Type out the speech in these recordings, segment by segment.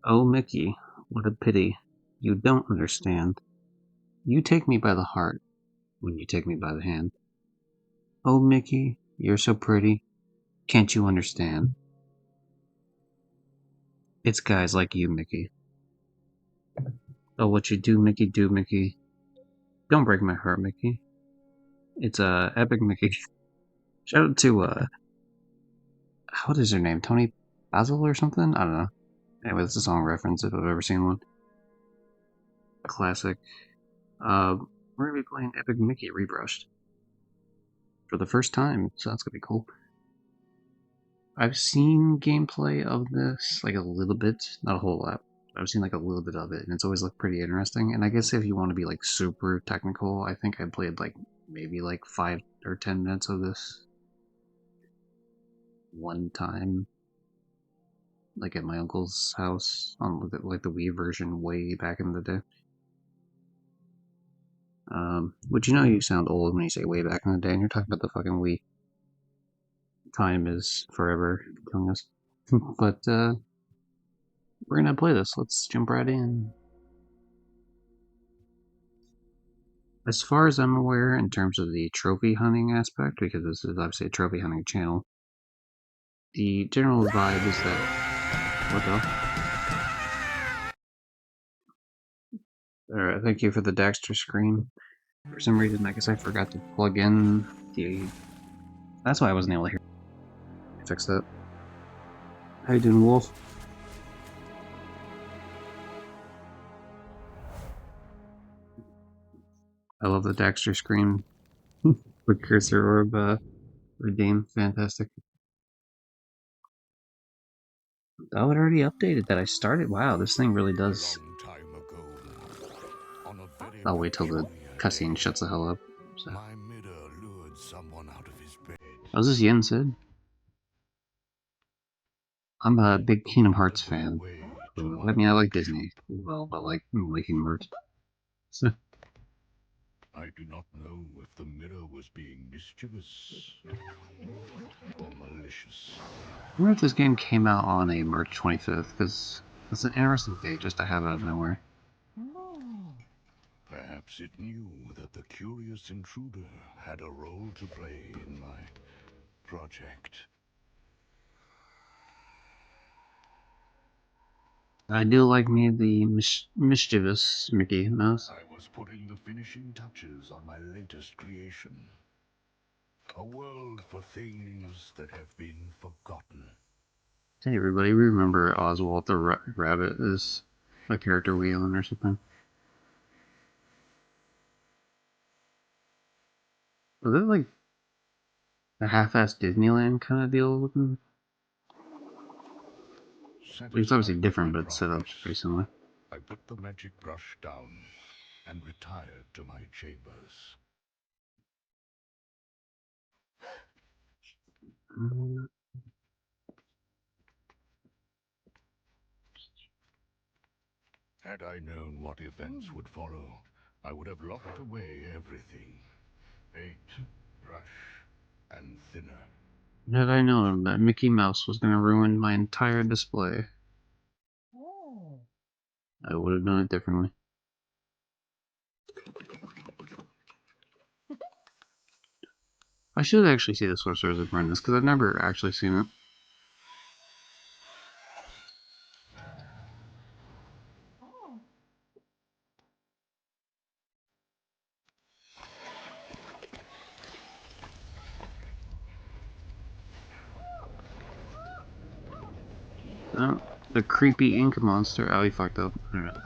Oh, Mickey, what a pity. You don't understand. You take me by the heart when you take me by the hand. Oh, Mickey, you're so pretty. Can't you understand? It's guys like you, Mickey. Oh, what you do, Mickey. Don't break my heart, Mickey. It's epic Mickey. Shout out to what is her name? Tony Basil or something? I don't know. Anyway, it's a song reference if I've ever seen one. Classic. We're gonna be playing Epic Mickey Rebrushed for the first time, so that's gonna be cool. I've seen gameplay of this, like a little bit, not a whole lot. I've seen like a little bit of it, and it's always looked pretty interesting. And I guess if you want to be like super technical, I think I played like maybe like 5 or 10 minutes of this one time, like at my uncle's house on like the Wii version way back in the day. Which you know you sound old when you say way back in the day, and you're talking about the fucking Wii. Time is forever telling us. But we're gonna play this. Let's jump right in. As far as I'm aware, in terms of the trophy hunting aspect, because this is obviously a trophy hunting channel, the general vibe is that. What the? Alright, thank you for the Daxter screen. For some reason, I guess I forgot to plug in the. That's why I wasn't able to hear. Fix that. How you doing, Wolf? I love the Daxter screen. With cursor orb redeem, fantastic. Oh, it already updated that I started. Wow, this thing really does. I'll wait till the cutscene shuts the hell up. So. Oh, is this Yen Sid? I'm a big Kingdom Hearts fan. I mean, I like Disney, well, but like Kingdom Hearts. So. I do not know if the mirror was being mischievous or malicious. I wonder if this game came out on a March 25th, because it's an interesting date just to have out of nowhere. Perhaps it knew that the curious intruder had a role to play in my project. I do like me the mischievous Mickey Mouse. I was putting the finishing touches on my latest creation. A world for things that have been forgotten. Hey everybody, remember Oswald the Rabbit is a character we own or something? Was it like a half-assed Disneyland kind of deal looking? It's obviously different, but it's set up pretty similar. I put the magic brush down and retired to my chambers. Had I known what events would follow, I would have locked away everything. Paint, brush, and thinner. Had I known that Mickey Mouse was going to ruin my entire display, I would have done it differently. I should actually see the Sorcerer's Apprentice, because I've never actually seen it. Oh, the creepy ink monster. Oh, he fucked up. Alright.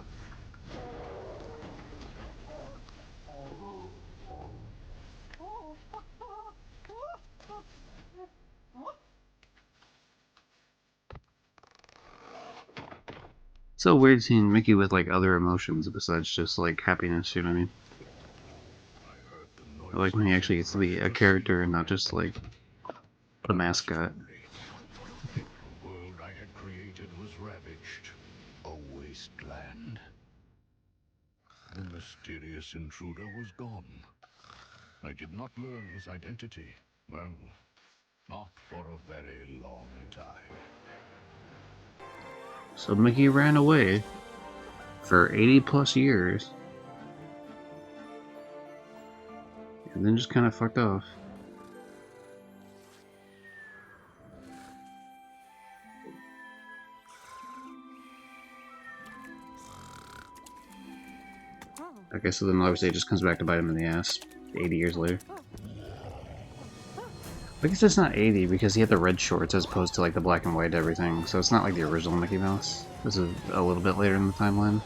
So weird seeing Mickey with like other emotions besides just like happiness, you know what I mean? I like when he actually gets to be a character and not just like the mascot. The world I had created was ravaged, a wasteland. The mysterious intruder was gone. I did not learn his identity. Well, not for a very long time. So Mickey ran away for 80 plus years and then just kind of fucked off. Okay, so then obviously it just comes back to bite him in the ass 80 years later. I guess it's not 80 because he had the red shorts as opposed to like the black and white everything, so it's not like the original Mickey Mouse. This is a little bit later in the timeline.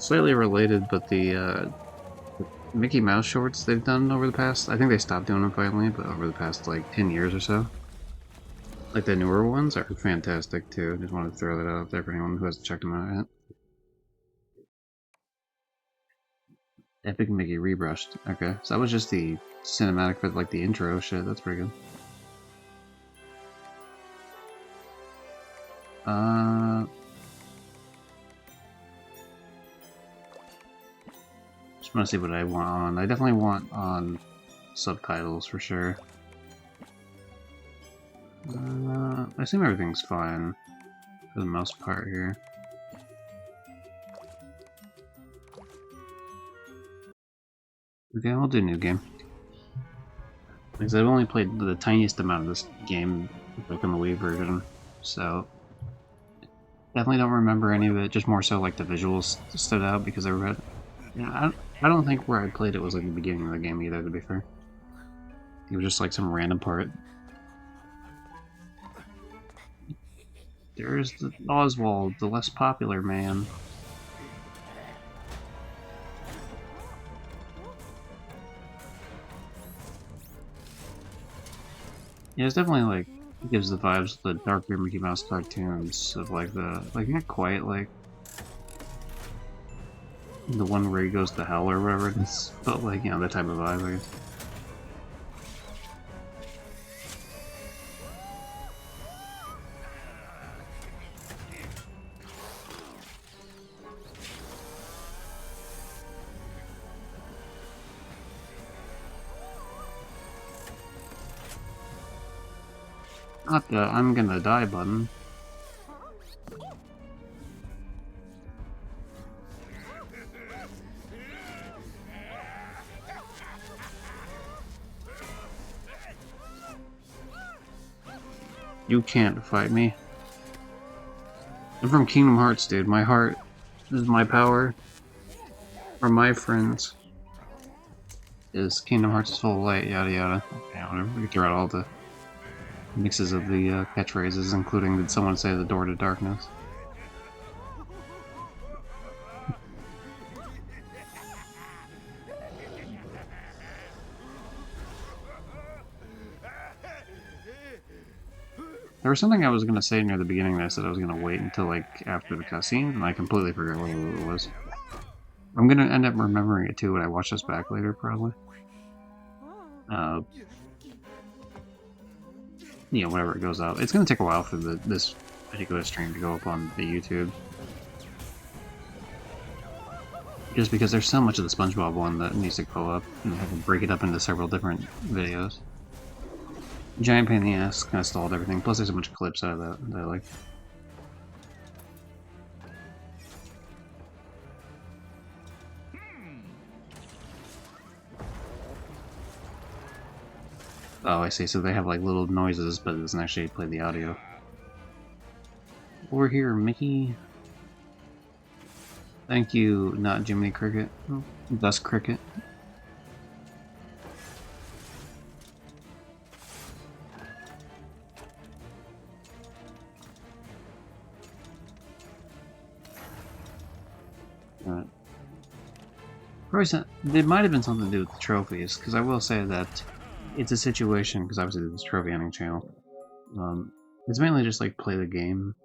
Slightly related, but the Mickey Mouse shorts they've done over the past, I think they stopped doing them finally, but over the past like 10 years or so. Like the newer ones are fantastic too. Just wanted to throw that out there for anyone who hasn't checked them out yet. Epic Mickey Rebrushed. Okay, so that was just the cinematic for like the intro shit. That's pretty good. Just want to see what I want on. I definitely want on subtitles for sure. I assume everything's fine for the most part here. Okay, I'll do new game. Because I've only played the tiniest amount of this game, like on the Wii version, so definitely don't remember any of it. Just more so like the visuals stood out because I read. Yeah, I don't think where I played it was like the beginning of the game either. To be fair, it was just like some random part. There's the Oswald, the less popular man. Yeah, it's definitely like it gives the vibes of the darker Mickey Mouse cartoons of like the not quite like the one where he goes to hell or whatever it is, but like that type of vibe, I guess. Not the I'm gonna die button. You can't fight me. I'm from Kingdom Hearts, dude. My heart is my power. For my friends. Is Kingdom Hearts is full of light, yada yada. Okay, whatever. We can throw out all the mixes of the catchphrases, including did someone say the door to darkness? There was something I was going to say near the beginning that I said I was going to wait until like after the cutscene, and I completely forgot what it was. I'm going to end up remembering it too when I watch this back later, probably. Whenever it goes out. It's going to take a while for this particular stream to go up on the YouTube. Just because there's so much of the SpongeBob one that needs to go up, and I have to break it up into several different videos. Giant pain in the ass, kind of stalled everything. Plus, there's a bunch of clips out of that I like. Oh, I see. So they have like little noises, but it doesn't actually play the audio. Over here, Mickey. Thank you, not Jiminy Cricket. Thus Cricket. It might have been something to do with the trophies, because I will say that it's a situation, because obviously this is trophy hunting channel. It's mainly just like play the game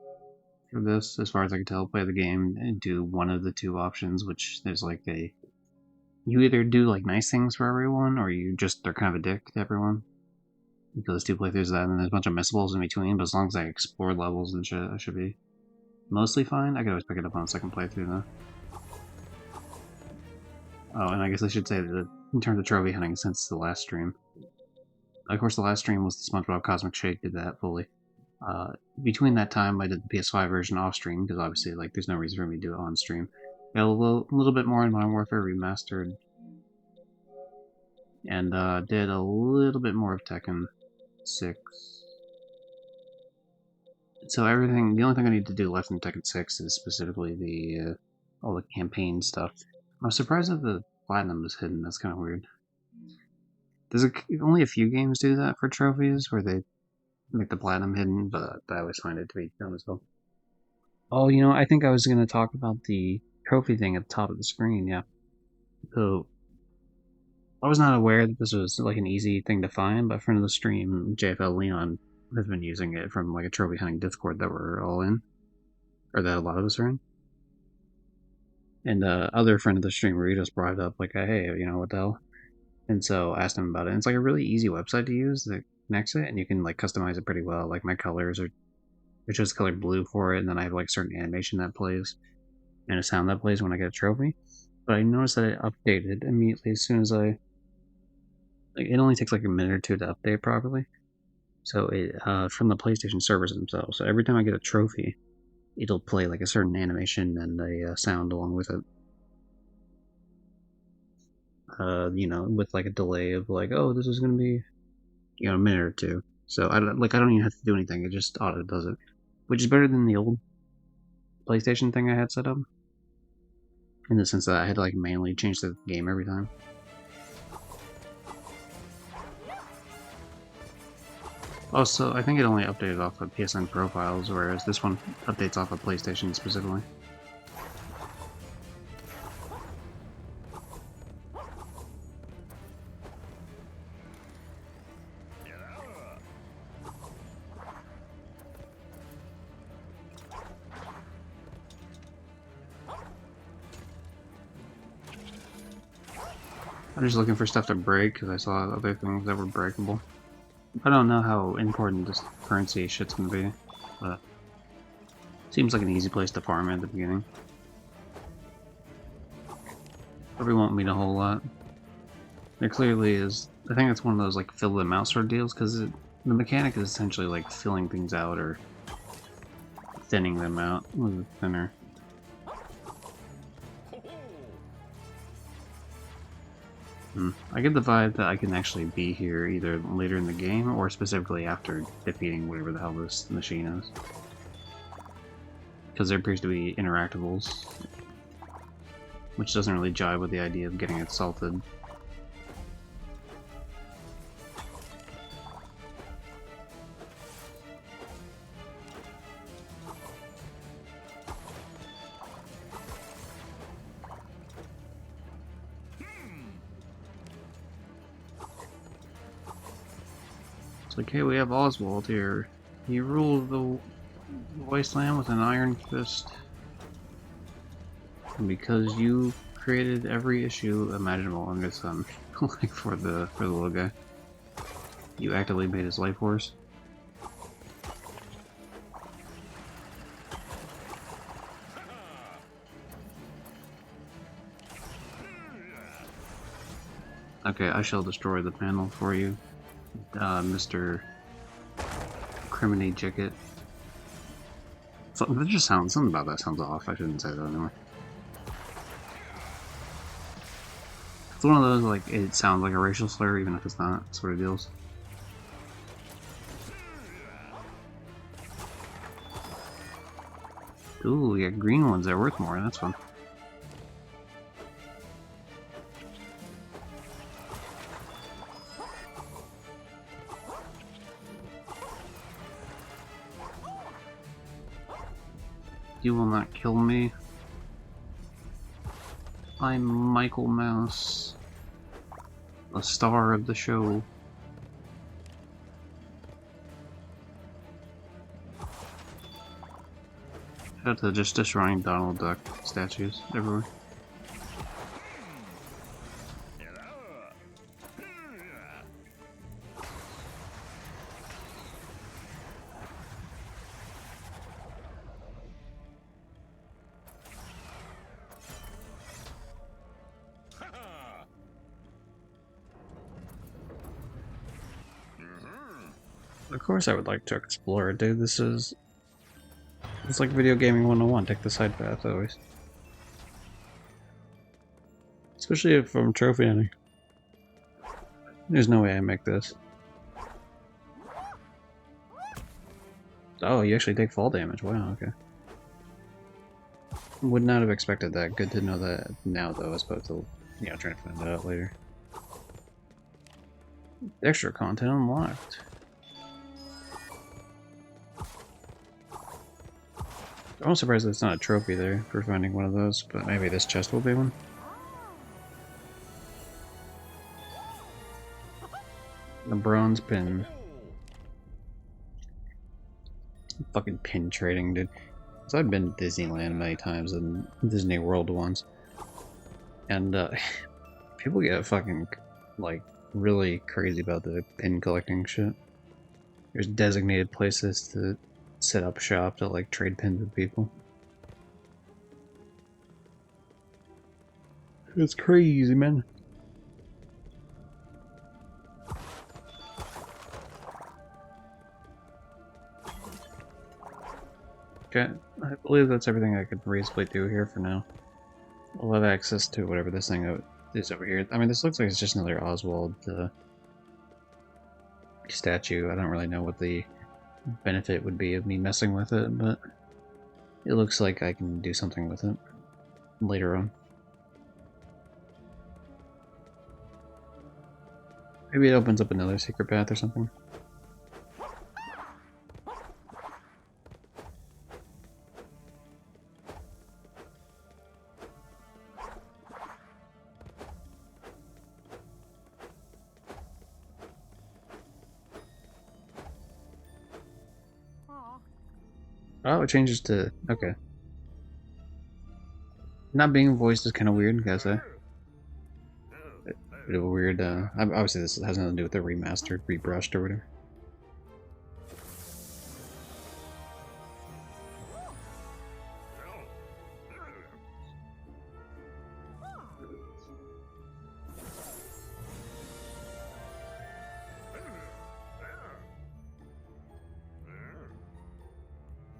for this, as far as I can tell. Play the game and do one of the two options, which there's like you either do like nice things for everyone, or you just are kind of a dick to everyone. because 2 playthroughs of that, and then there's a bunch of missables in between. But as long as I explore levels and shit, I should be mostly fine. I could always pick it up on a second playthrough though. Oh, and I guess I should say that in terms of trophy hunting, since the last stream, of course, the last stream was the SpongeBob Cosmic Shake. Did that fully. Between that time, I did the PS5 version off stream because obviously, like, there's no reason for me to do it on stream. Got a little bit more in Modern Warfare Remastered, and did a little bit more of Tekken 6. So everything, the only thing I need to do left in Tekken 6 is specifically the all the campaign stuff. I'm surprised that the platinum is hidden. That's kind of weird. There's only a few games do that for trophies where they make the platinum hidden, but I always find it to be dumb as well. Oh, you know, I think I was going to talk about the trophy thing at the top of the screen, yeah. So, I was not aware that this was like an easy thing to find, but friend of the stream, JFL Leon, has been using it from like a trophy hunting Discord that we're all in, or that a lot of us are in. And other friend of the streamer, he just brought it up like, hey, you know, what the hell? And so I asked him about it. And it's like a really easy website to use that connects it, and you can like customize it pretty well. Like my colors are, it's just colored blue for it, and then I have like certain animation that plays and a sound that plays when I get a trophy. But I noticed that it updated immediately as soon as I. Like, it only takes like a minute or two to update properly. So it from the PlayStation servers themselves. So every time I get a trophy, it'll play like a certain animation and a sound along with it. You know, with like a delay of like, oh, this is gonna be, you know, a minute or two. So I don't even have to do anything. It just auto does it, which is better than the old PlayStation thing I had set up. In the sense that I had to like manually change the game every time. Also, I think it only updated off of PSN profiles, whereas this one updates off of PlayStation specifically. I'm just looking for stuff to break because I saw other things that were breakable. I don't know how important this currency shit's gonna be, but seems like an easy place to farm at the beginning. Probably won't mean a whole lot. There clearly is. I think it's one of those like fill them out sort of deals because the mechanic is essentially like filling things out or thinning them out with a thinner. I get the vibe that I can actually be here either later in the game or specifically after defeating whatever the hell this machine is. Because there appears to be interactables, which doesn't really jive with the idea of getting assaulted. Like, hey, we have Oswald here. He ruled the wasteland with an iron fist. And because you created every issue imaginable under the sun, like for the little guy, you actively made his life worse. Okay, I shall destroy the panel for you, Mr. Criminy Jicket. That just sounds, something about that sounds off. I shouldn't say that anymore. It's one of those, like, it sounds like a racial slur even if it's not, sort of deals. Ooh, we got green ones that are worth more, that's fun. You will not kill me. I'm Michael Mouse, the star of the show. Shout out to just destroying Donald Duck statues everywhere. Of course I would like to explore, dude. It's like video gaming 101. Take the side path always. Especially if I'm trophy hunting. There's no way I make this. Oh, you actually take fall damage. Wow, okay. Would not have expected that. Good to know that now, though, as opposed to, trying to find that out later. Extra content unlocked. I'm surprised there's not a trophy there for finding one of those, but maybe this chest will be one. The bronze pin. Fucking pin trading, dude. So I've been to Disneyland many times and Disney World once. And people get fucking, like, really crazy about the pin collecting shit. There's designated places to set up shop to, like, trade pins with people. It's crazy, man. Okay, I believe that's everything I could reasonably do here for now. I'll have access to whatever this thing is over here. I mean, this looks like it's just another Oswald statue. I don't really know what the benefit would be of me messing with it, but it looks like I can do something with it later on. Maybe it opens up another secret path or something. Oh, it changes to... okay. Not being voiced is kind of weird, guys. Bit of a weird, obviously this has nothing to do with the remastered, rebrushed, or whatever.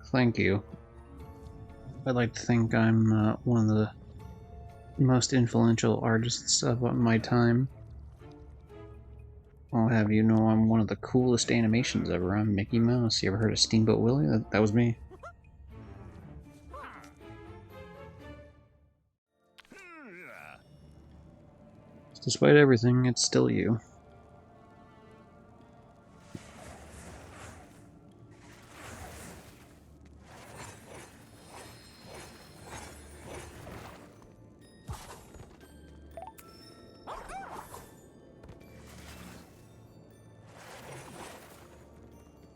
Thank you. I'd like to think I'm one of the most influential artists of my time. I'll have you know I'm one of the coolest animations ever. I'm Mickey Mouse. You ever heard of Steamboat Willie? That was me. Despite everything, it's still you.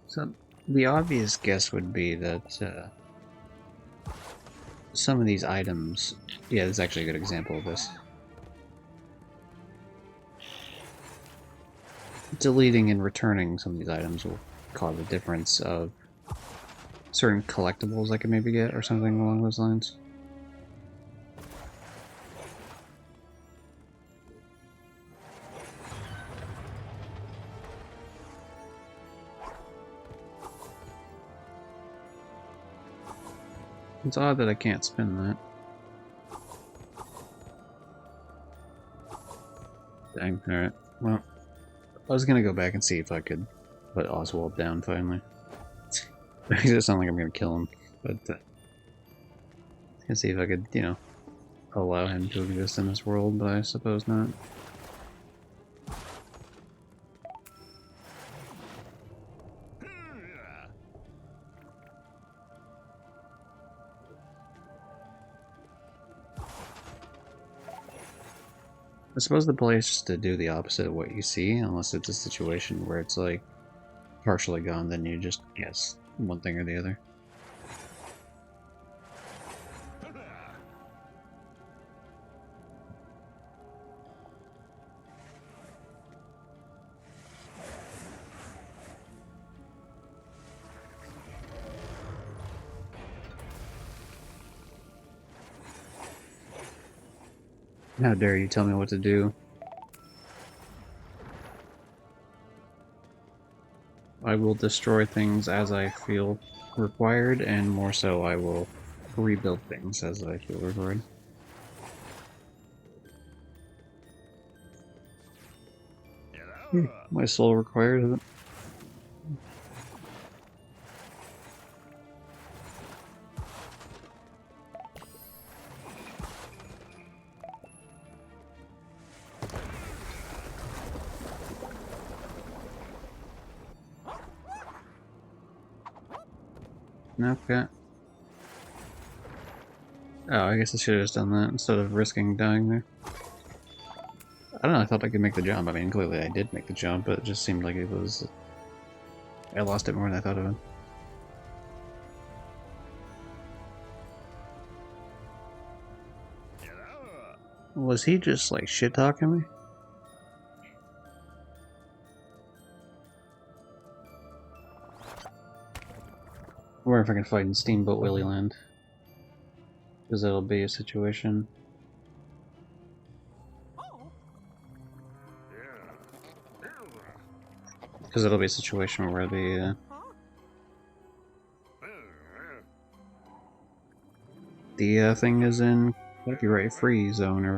So, the obvious guess would be that some of these items... yeah, this is actually a good example of this. Deleting and returning some of these items will cause a difference of certain collectibles I could maybe get, or something along those lines. It's odd that I can't spin that. Dang, alright. Well, I was gonna go back and see if I could put Oswald down finally. Makes it sound like I'm gonna kill him, but see if I could, allow him to exist in this world, but I suppose not. I suppose the play is just to do the opposite of what you see, unless it's a situation where it's like partially gone, then you just guess one thing or the other. How dare you tell me what to do? I will destroy things as I feel required, and more so, I will rebuild things as I feel required. My soul requires it. Okay. Oh, I guess I should have just done that instead of risking dying there. I don't know, I thought I could make the jump. I mean, clearly I did make the jump, but it just seemed like it was... I lost it more than I thought of it. Was he just, like, shit-talking me? I wonder if I can fight in Steamboat Willie Land. Because that'll be a situation. Because it'll be a situation where the thing is in copyright-free zone or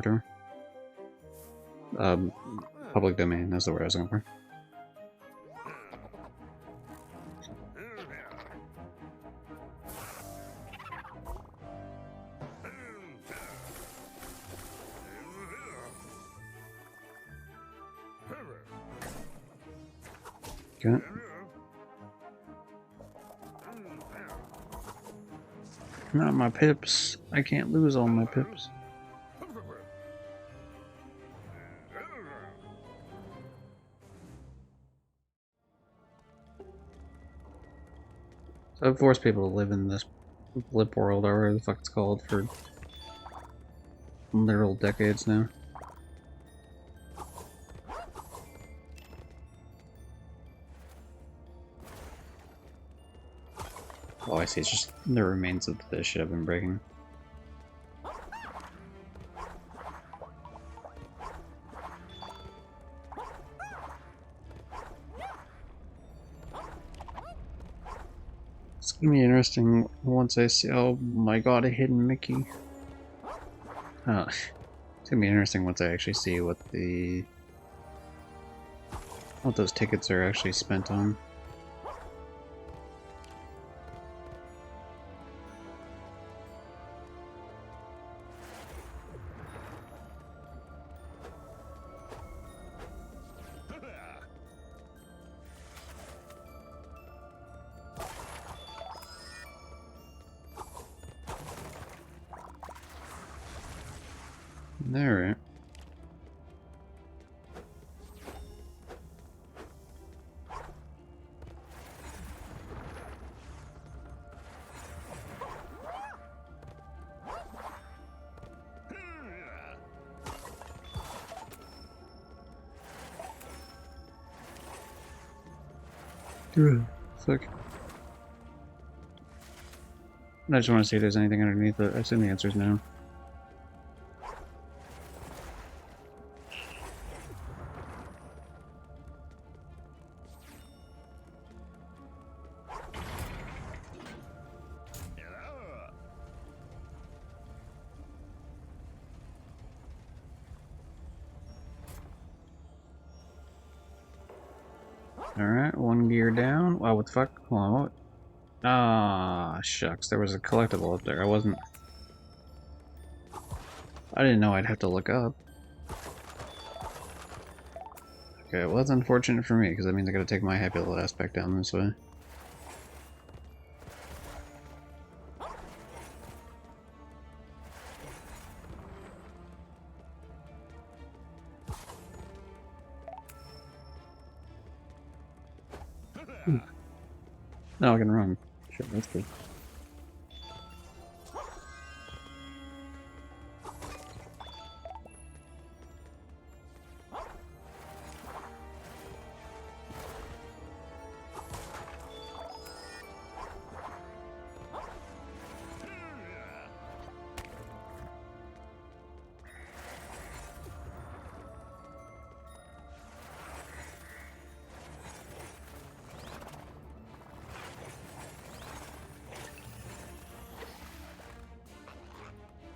whatever. Public domain, that's the word I was looking for. Okay. Not my pips. I can't lose all my pips. So I've forced people to live in this blip world, or whatever the fuck it's called, for literal decades now. Oh, I see. It's just the remains of the shit I've been breaking. It's gonna be interesting once I see. Oh my god, a hidden Mickey. It's gonna be interesting once I actually see what those tickets are actually spent on. Alright. Fuck. I just want to see if there's anything underneath it. I assume the answer is no. Alright, one gear down. Wow, what the fuck? Hold on, what? Ah, shucks. There was a collectible up there. I didn't know I'd have to look up. Okay, well that's unfortunate for me, because that means I gotta take my happy little ass back down this way. No, I can run. Sure, that's good.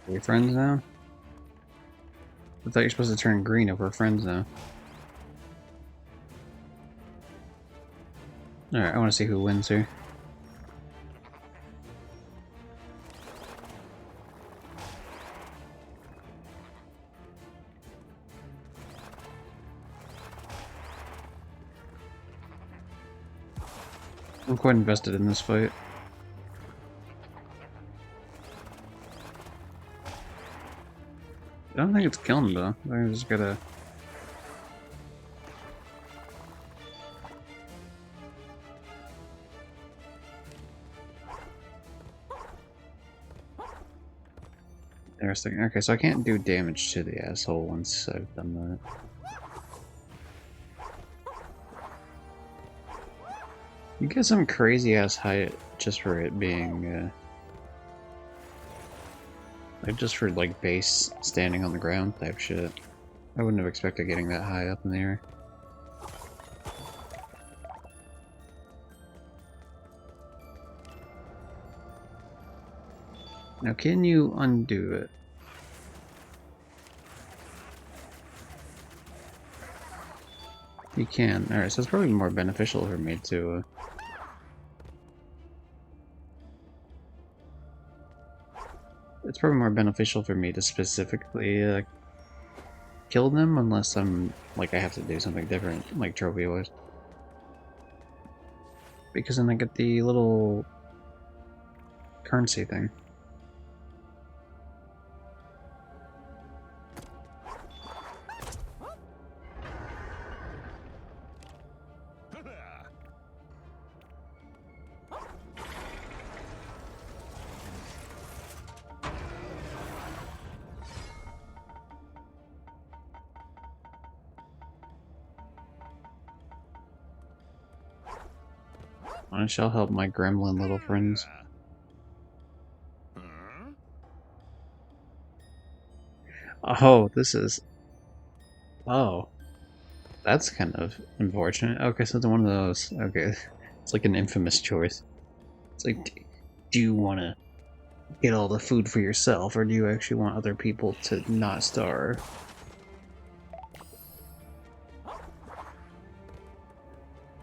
Are we friends now? I thought you're supposed to turn green if we're friends now. Alright, I want to see who wins here. I'm quite invested in this fight. I don't think it's killing though. I think I just gotta... Interesting. Okay, so I can't do damage to the asshole once I've done that. You get some crazy ass height just for it being, like just for like base standing on the ground type shit. I wouldn't have expected getting that high up in the air. Now, can you undo it? You can. Alright, so it's probably more beneficial for me to... it's probably more beneficial for me to specifically kill them unless I'm, like, I have to do something different, like trophy-wise. Because then I get the little currency thing. I shall help my gremlin little friends. Oh, this is... oh. That's kind of unfortunate. Okay, so it's one of those... okay, it's like an infamous choice. It's like, do you want to get all the food for yourself, or do you actually want other people to not starve?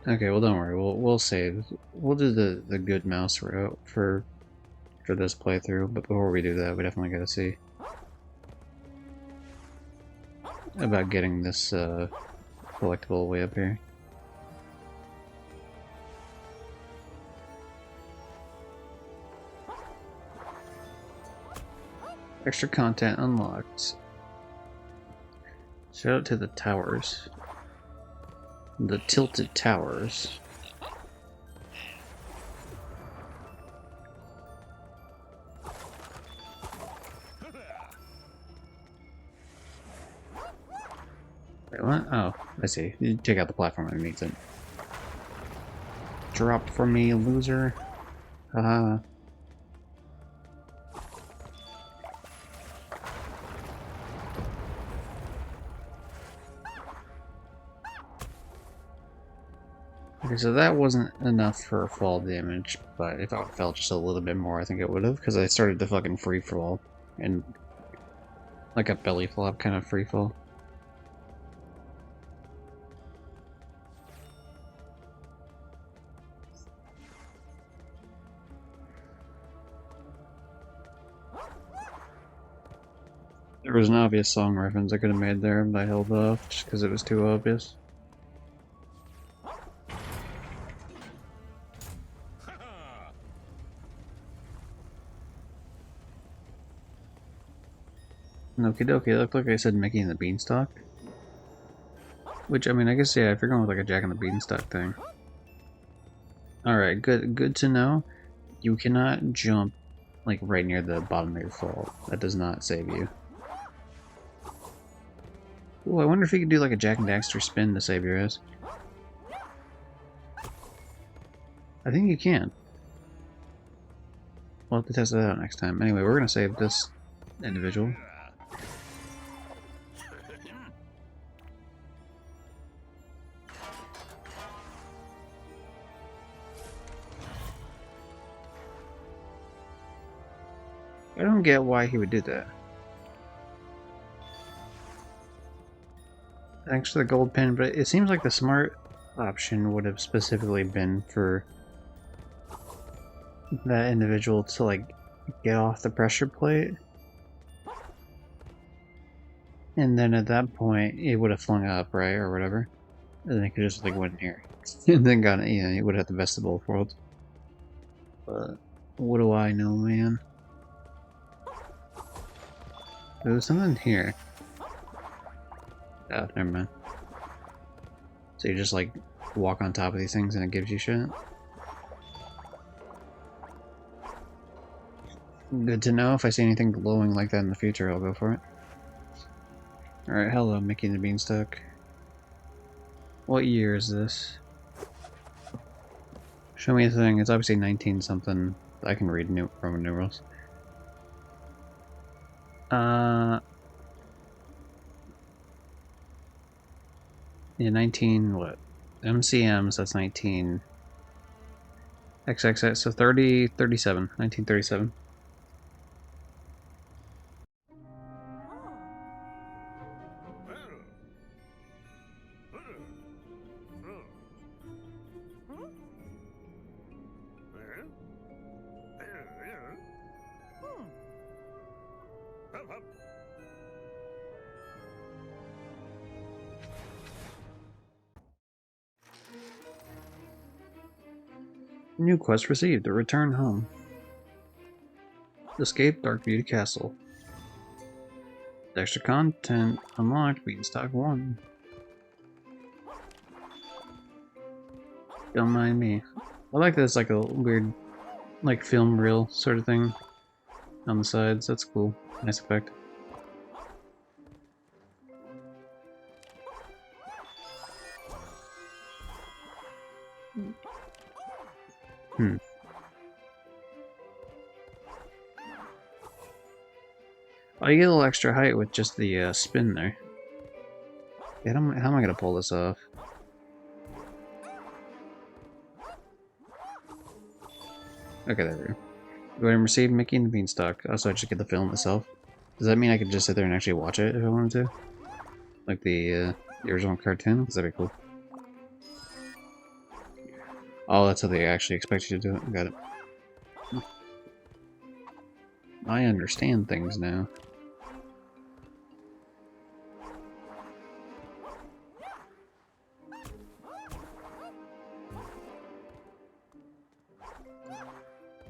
Okay, well don't worry, we'll save. We'll do the good mouse route for this playthrough, but before we do that, we definitely gotta see about getting this collectible way up here. Extra content unlocked. Shout out to the towers. The tilted towers. Wait, what? Oh, I see. You take out the platform underneath it. Drop for me, loser. Haha. Okay, so that wasn't enough for fall damage, but if I fell just a little bit more, I think it would have, because I started to fucking free fall, and like a belly flop kind of free fall. There was an obvious song reference I could have made there, but I held off just because it was too obvious. Okie dokie, it looked like I said Mickey and the Beanstalk. Which, I mean, I guess, yeah, if you're going with like a Jack and the Beanstalk thing. Alright, good to know. You cannot jump like right near the bottom of your fall. That does not save you. Ooh, I wonder if you could do like a Jack and Daxter spin to save your ass. I think you can. We'll have to test that out next time. Anyway, we're gonna save this individual. I don't get why he would do that. Thanks for the gold pin, but it seems like the smart option would have specifically been for that individual to, like, get off the pressure plate. And then at that point, it would have flung up, right, or whatever. And then it could just, like, went here. And then got it, you know, it would have the best of both worlds. But what do I know, man? There was something here. Oh, never mind. So you just, like, walk on top of these things and it gives you shit? Good to know. If I see anything glowing like that in the future, I'll go for it. Alright, hello, Mickey and the Beanstalk. What year is this? Show me a thing. It's obviously 19 something. I can read Roman numerals. Yeah, 19, what? MCMs, that's 19. XXX, so 37. 1937. New quest received. A return home. Escape Dark Beauty Castle. Extra content unlocked. Beanstalk 1. Don't mind me. I like this, like a weird, like film reel sort of thing on the sides. That's cool. Nice effect. Hmm. Oh, you get a little extra height with just the spin there. Yeah, how am I gonna pull this off? Okay, there we go. Go ahead and receive Mickey and the Beanstalk. Also, I just get the film itself. Does that mean I could just sit there and actually watch it if I wanted to? Like the original cartoon? Because that'd be cool. Oh, that's how they actually expect you to do it. Got it. I understand things now.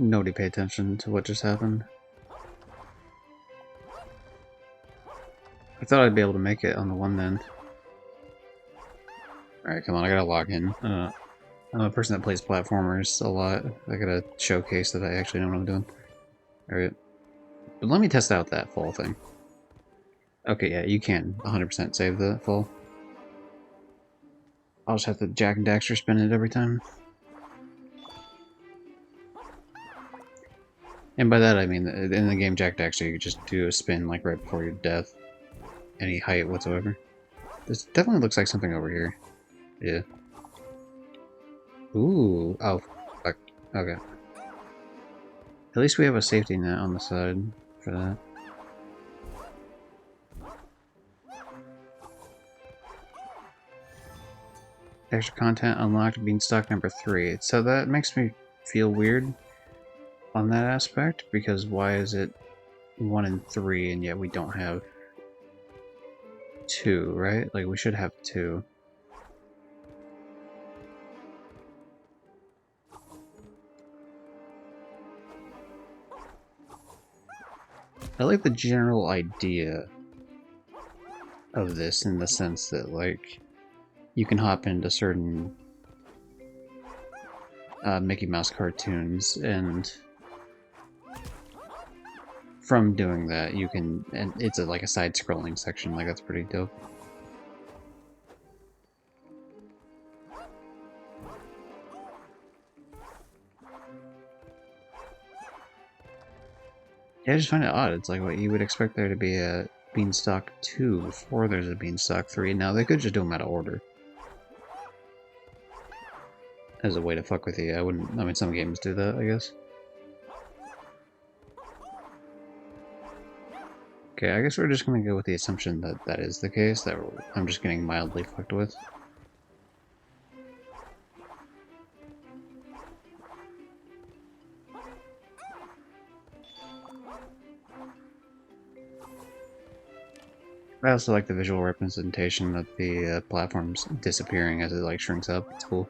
Nobody pay attention to what just happened. I thought I'd be able to make it on the one end. Alright, come on, I gotta log in. I'm a person that plays platformers a lot. I gotta showcase that I actually know what I'm doing. Alright. But let me test out that fall thing. Okay, yeah, you can 100% save the fall. I'll just have to Jack and Daxter spin it every time. And by that I mean, in the game Jack Daxter, you just do a spin like right before your death. Any height whatsoever. This definitely looks like something over here. Yeah. Ooh. Oh, fuck. Okay. At least we have a safety net on the side for that. Extra content unlocked, Beanstalk number 3. So that makes me feel weird on that aspect, because why is it 1 and 3 and yet we don't have 2, right? Like, we should have 2. I like the general idea of this in the sense that, like, you can hop into certain Mickey Mouse cartoons, and from doing that, you can, and it's like a side-scrolling section, like that's pretty dope. Yeah, I just find it odd. It's like what you would expect there to be a Beanstalk 2 before there's a Beanstalk 3. Now, they could just do them out of order. As a way to fuck with you. I mean, some games do that, I guess. Okay, I guess we're just gonna go with the assumption that that is the case, that I'm just getting mildly fucked with. I also like the visual representation of the platforms disappearing as it like shrinks up. It's cool.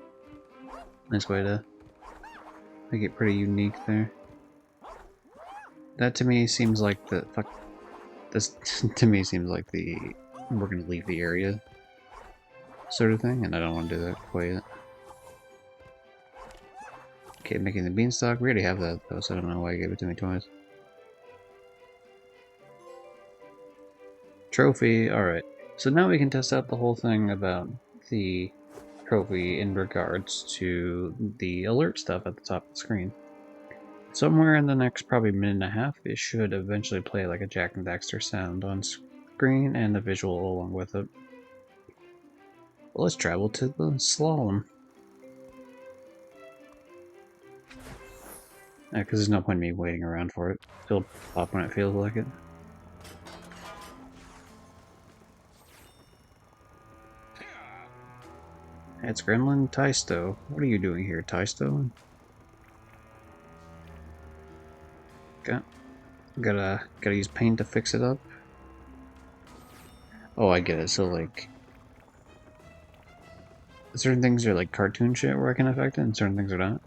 Nice way to make it pretty unique there. That to me seems like the fuck. This to me seems like the we're gonna leave the area sort of thing, and I don't want to do that quite yet. Okay, making the beanstalk. We already have that though, so I don't know why you gave it to me twice. Trophy. All right. So now we can test out the whole thing about the trophy in regards to the alert stuff at the top of the screen. Somewhere in the next probably minute and a half, it should eventually play like a Jack and Daxter sound on screen and a visual along with it. Well, let's travel to the slalom. Because there's no point in me waiting around for it. It'll pop when it feels like it. It's Gremlin Taisto. What are you doing here, Taisto? Gotta use paint to fix it up. Oh, I get it. So like, certain things are like cartoon shit where I can affect it, and certain things are not.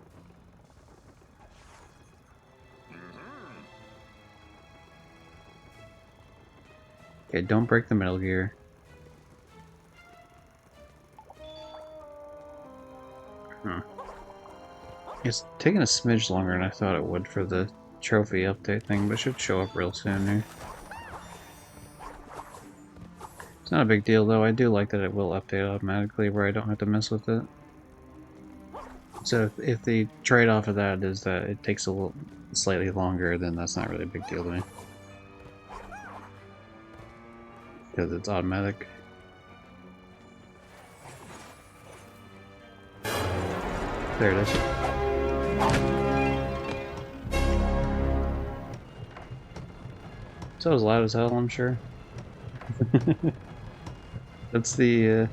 Okay, don't break the Metal Gear. Huh. It's taking a smidge longer than I thought it would for the trophy update thing, but it should show up real soon here. It's not a big deal though. I do like that it will update automatically where I don't have to mess with it. So if the trade-off of that is that it takes a little slightly longer, then that's not really a big deal to me. Because it's automatic. There it is. So it's loud as hell, I'm sure. That's the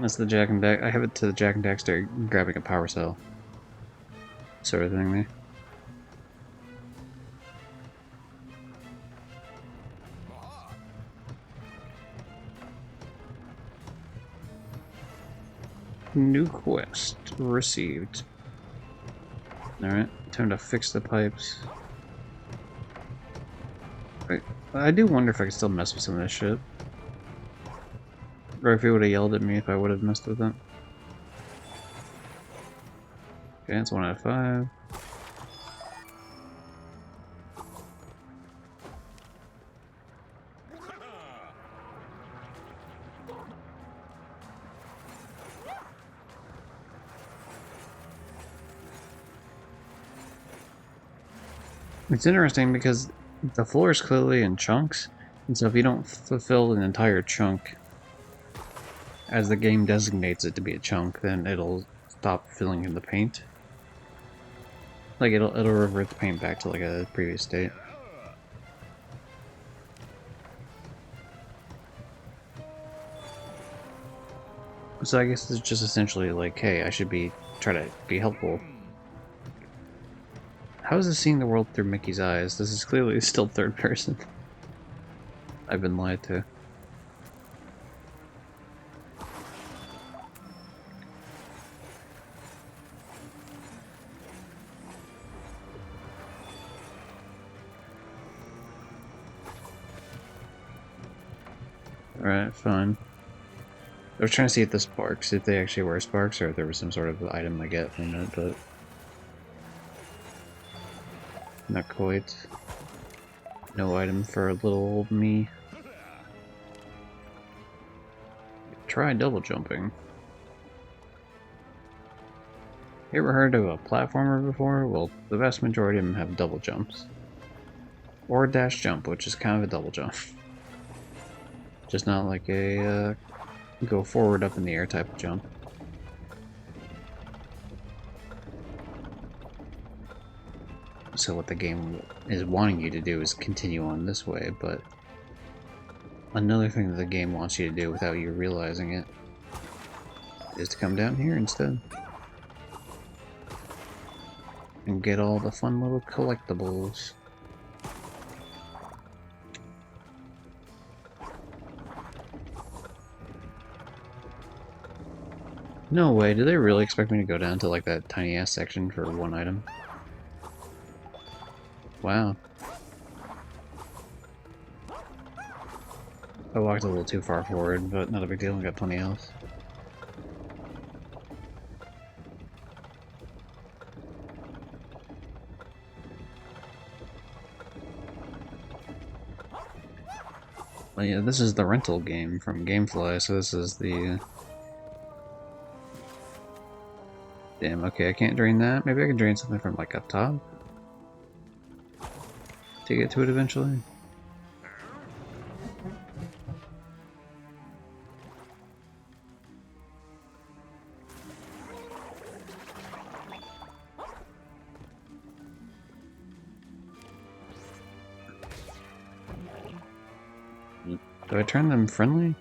that's the Jack and Dax. I have it to the Jack and Daxter grabbing a power cell sort of thing there. New quest received. Alright, time to fix the pipes. Wait, I do wonder if I could still mess with some of this shit. Or if he would have yelled at me if I would have messed with it. Okay, that's 1 out of 5. It's interesting because the floor is clearly in chunks, and so if you don't fulfill an entire chunk as the game designates it to be a chunk, then it'll stop filling in the paint. Like it'll revert the paint back to like a previous state. So I guess it's just essentially like, hey, I should try to be helpful. How is this seeing the world through Mickey's eyes? This is clearly still third person. I've been lied to. Alright, fine. I was trying to see if the sparks, if they actually were sparks, or if there was some sort of item I get from it, but not quite. No item for little old me. Try double jumping. You ever heard of a platformer before? Well, the vast majority of them have double jumps. Or a dash jump, which is kind of a double jump. Just not like a go forward up in the air type of jump. necessarily what the game is wanting you to do is continue on this way, but another thing that the game wants you to do without you realizing it is to come down here instead and get all the fun little collectibles. No way, did they really expect me to go down to like that tiny ass section for one item? Wow. I walked a little too far forward, but not a big deal, I got plenty else. Well, yeah, this is the rental game from Gamefly, so this is the... Damn, okay, I can't drain that. Maybe I can drain something from like up top to get to it eventually. Do I turn them friendly?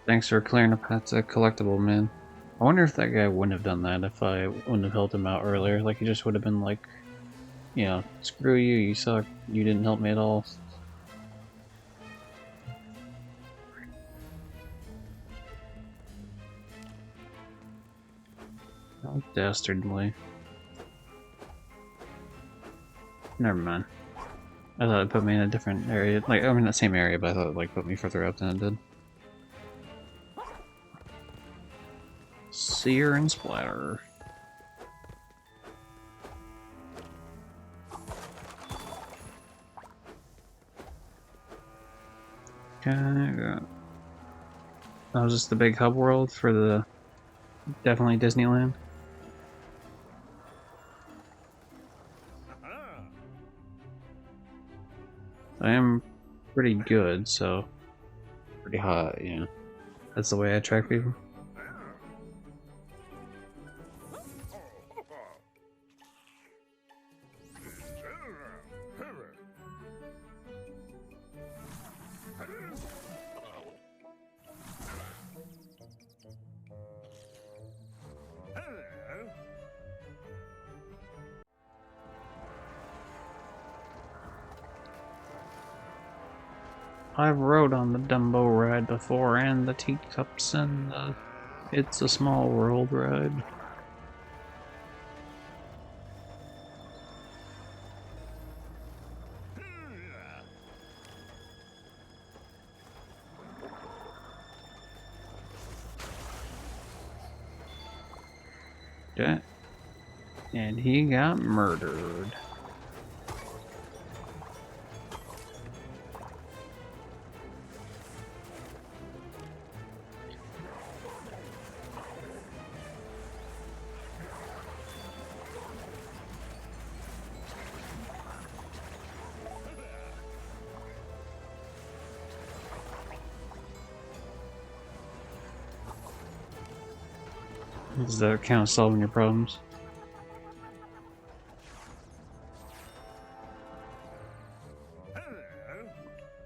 Thanks for clearing up that collectible, man. I wonder if that guy wouldn't have done that if I wouldn't have helped him out earlier. Like, he just would have been like, you know, screw you, you suck, you didn't help me at all. How dastardly. Never mind. I thought it put me in a different area. Like, I mean, that same area, but I thought it like put me further up than it did. Sear and splatter. Okay. That was just the big hub world for the definitely Disneyland. I am pretty good, so pretty hot, you know. That's the way I attract people. I've rode on the Dumbo ride before, and the teacups, and the It's a Small World ride. Okay. And he got murdered. Does that count as solving your problems?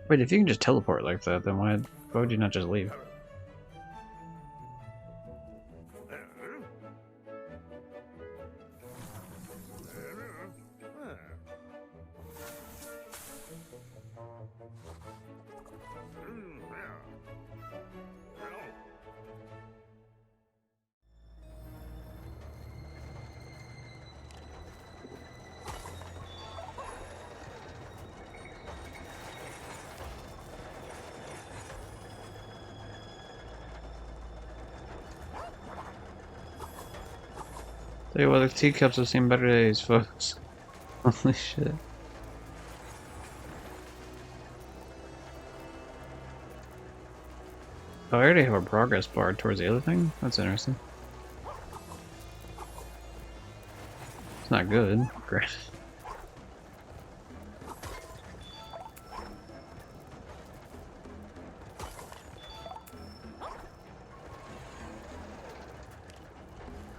Wait, if you can just teleport like that, then why would you not just leave? Tell you what, the teacups have seen better days, folks. Holy shit. Oh, I already have a progress bar towards the other thing? That's interesting. It's not good. Great.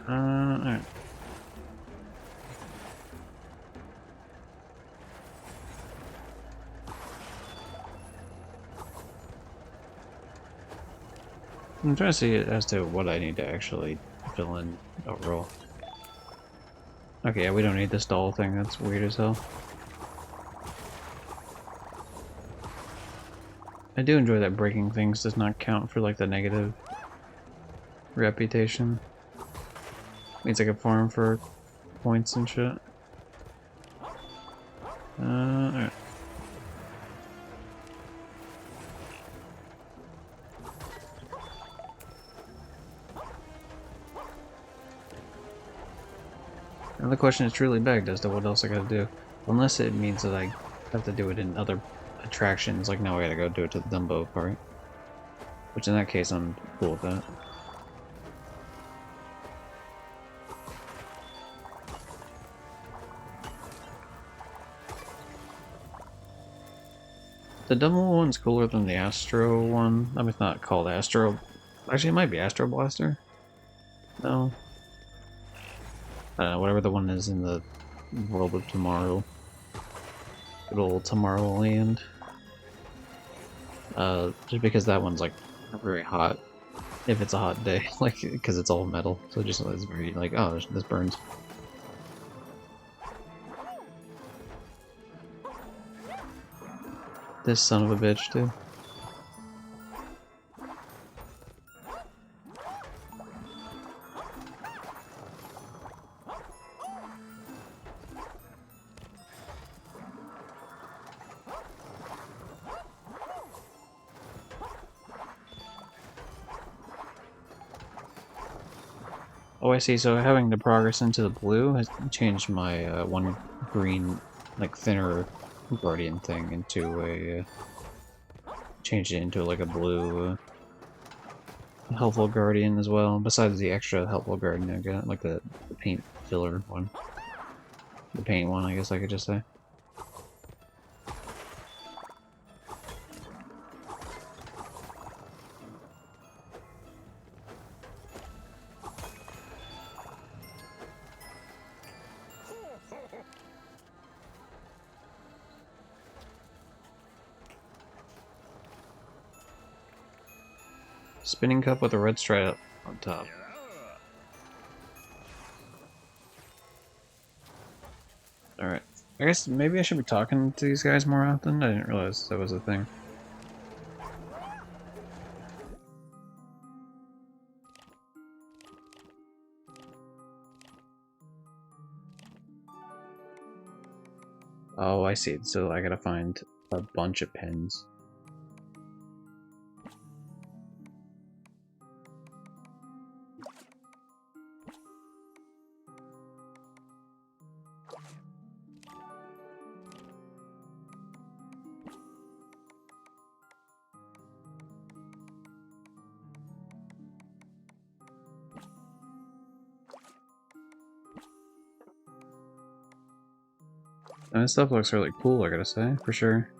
Alright. I'm trying to see as to what I need to actually fill in overall. Okay, yeah, we don't need this doll thing. That's weird as hell. I do enjoy that breaking things does not count for like the negative reputation. Means I can farm for points and shit. Alright. And the question is truly begged as to what else I gotta do. Unless it means that I have to do it in other attractions, like now I gotta go do it to the Dumbo part. Which in that case I'm cool with that. The Dumbo one's cooler than the Astro one. I mean, it's not called Astro. Actually, it might be Astro Blaster. No. I don't know, whatever the one is in the World of Tomorrow. Good old Tomorrowland. Just because that one's like not very hot. If it's a hot day, like, because it's all metal. So just it's very like, oh, this burns. This son of a bitch, too. Oh, I see. So having the progress into the blue has changed my one green, like thinner guardian thing into a changed it into like a blue helpful guardian as well. Besides the extra helpful guardian I got, like the paint filler one, the paint one, I guess I could just say. Spinning cup with a red stripe on top. Alright. I guess maybe I should be talking to these guys more often. I didn't realize that was a thing. Oh, I see. So I gotta find a bunch of pins. And this stuff looks really cool, I gotta say, for sure.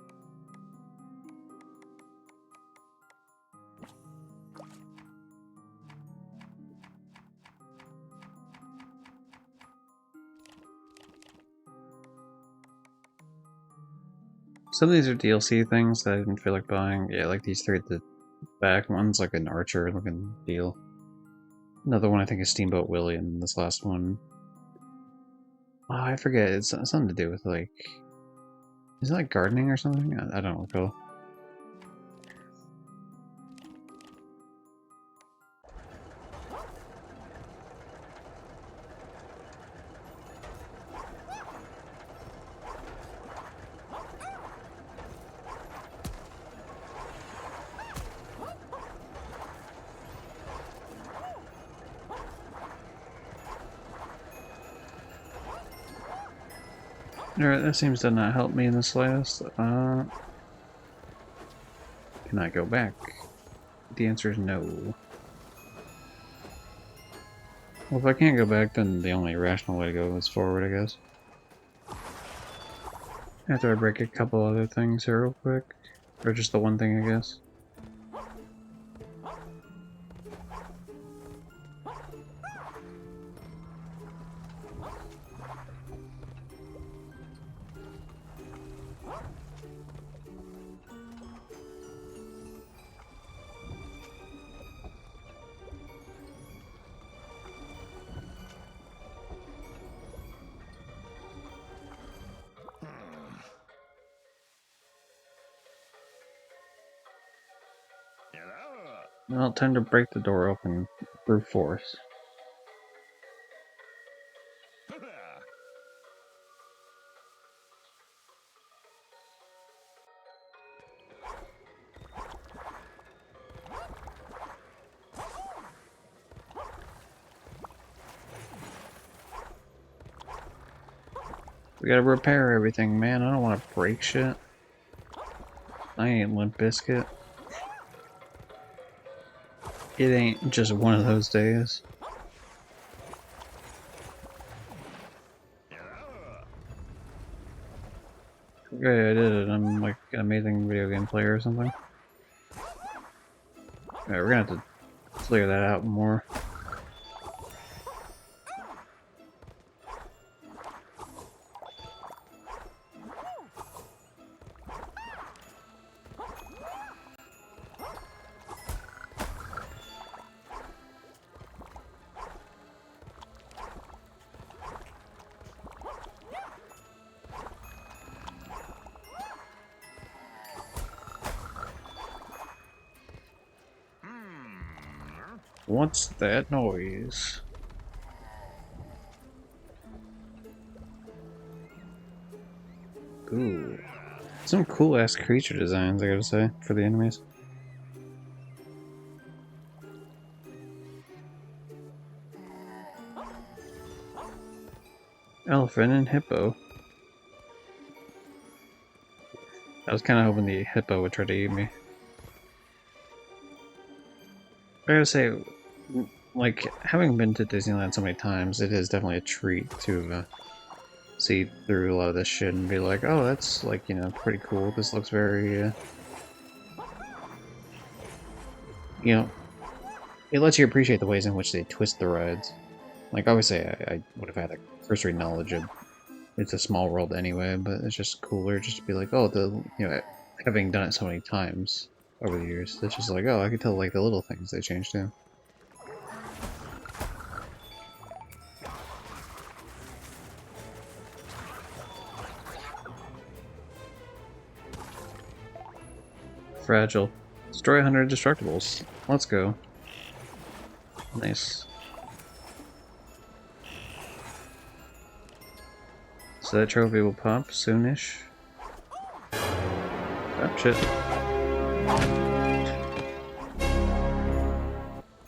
Some of these are DLC things that I didn't feel like buying. Yeah, like these three at the back. One's like an Archer looking deal. Another one I think is Steamboat Willie, and this last one... Oh, I forget. It's something to do with like... Is it like gardening or something? I don't recall. Alright, that seems to not help me in the slightest. Can I go back? The answer is no. Well, if I can't go back, then the only rational way to go is forward, I guess. After I break a couple other things here real quick. Or just the one thing, I guess. Well, time to break the door open through force. We gotta repair everything, man. I don't want to break shit. I ain't Limp Bizkit. It ain't just one of those days. Okay, I did it. I'm like an amazing video game player or something. Alright, we're gonna have to clear that out more. What's that noise? Ooh. Some cool ass creature designs, I gotta say, for the enemies. Elephant and hippo. I was kinda hoping the hippo would try to eat me. I gotta say, like, having been to Disneyland so many times, it is definitely a treat to see through a lot of this shit and be like, oh, that's, like, you know, pretty cool. This looks very, you know, it lets you appreciate the ways in which they twist the rides. Like, obviously, I would have had a cursory knowledge of it's a small world anyway, but it's just cooler just to be like, oh, you know, having done it so many times over the years, it's just like, oh, I could tell, like, the little things they changed too. Fragile. Destroy 100 destructibles. Let's go. Nice. So that trophy will pop soonish. Oh, shit.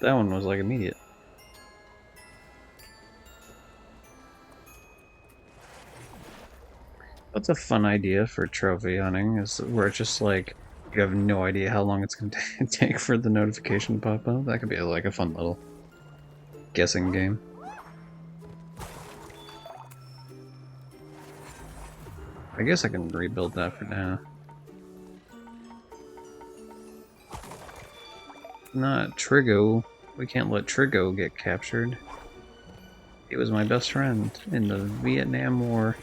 That one was, like, immediate. That's a fun idea for trophy hunting, is where it's just, like, you have no idea how long it's going to take for the notification to pop up. That could be, like, a fun little guessing game. I guess I can rebuild that for now. Not Trigo. We can't let Trigo get captured. He was my best friend in the Vietnam War.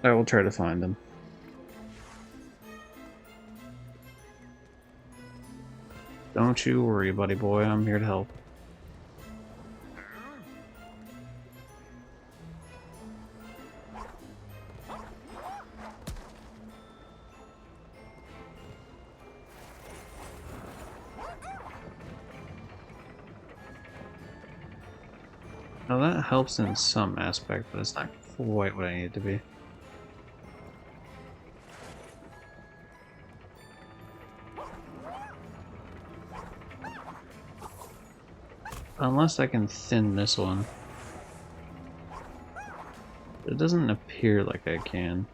I will try to find him. Don't you worry, buddy boy. I'm here to help. Now that helps in some aspect, but it's not quite what I need it to be. Unless I can thin this one. It doesn't appear like I can.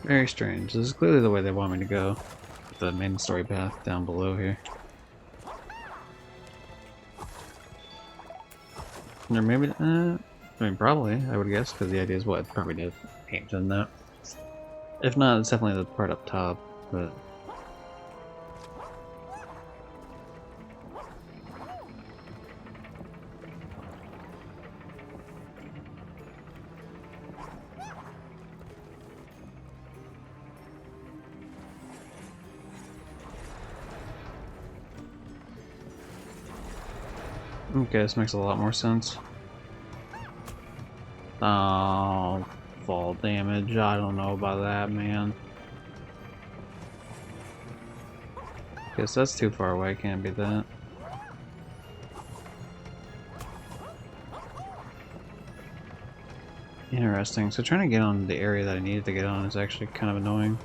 Very strange. This is clearly the way they want me to go. The main story path down below here. Or maybe, I mean, probably, I would guess, because the idea is what? Probably to paint in that. If not, it's definitely the part up top, but... Okay, this makes a lot more sense. Oh, fall damage. I don't know about that, man. Guess that's too far away, can't be that. Interesting. So trying to get on the area that I needed to get on is actually kind of annoying.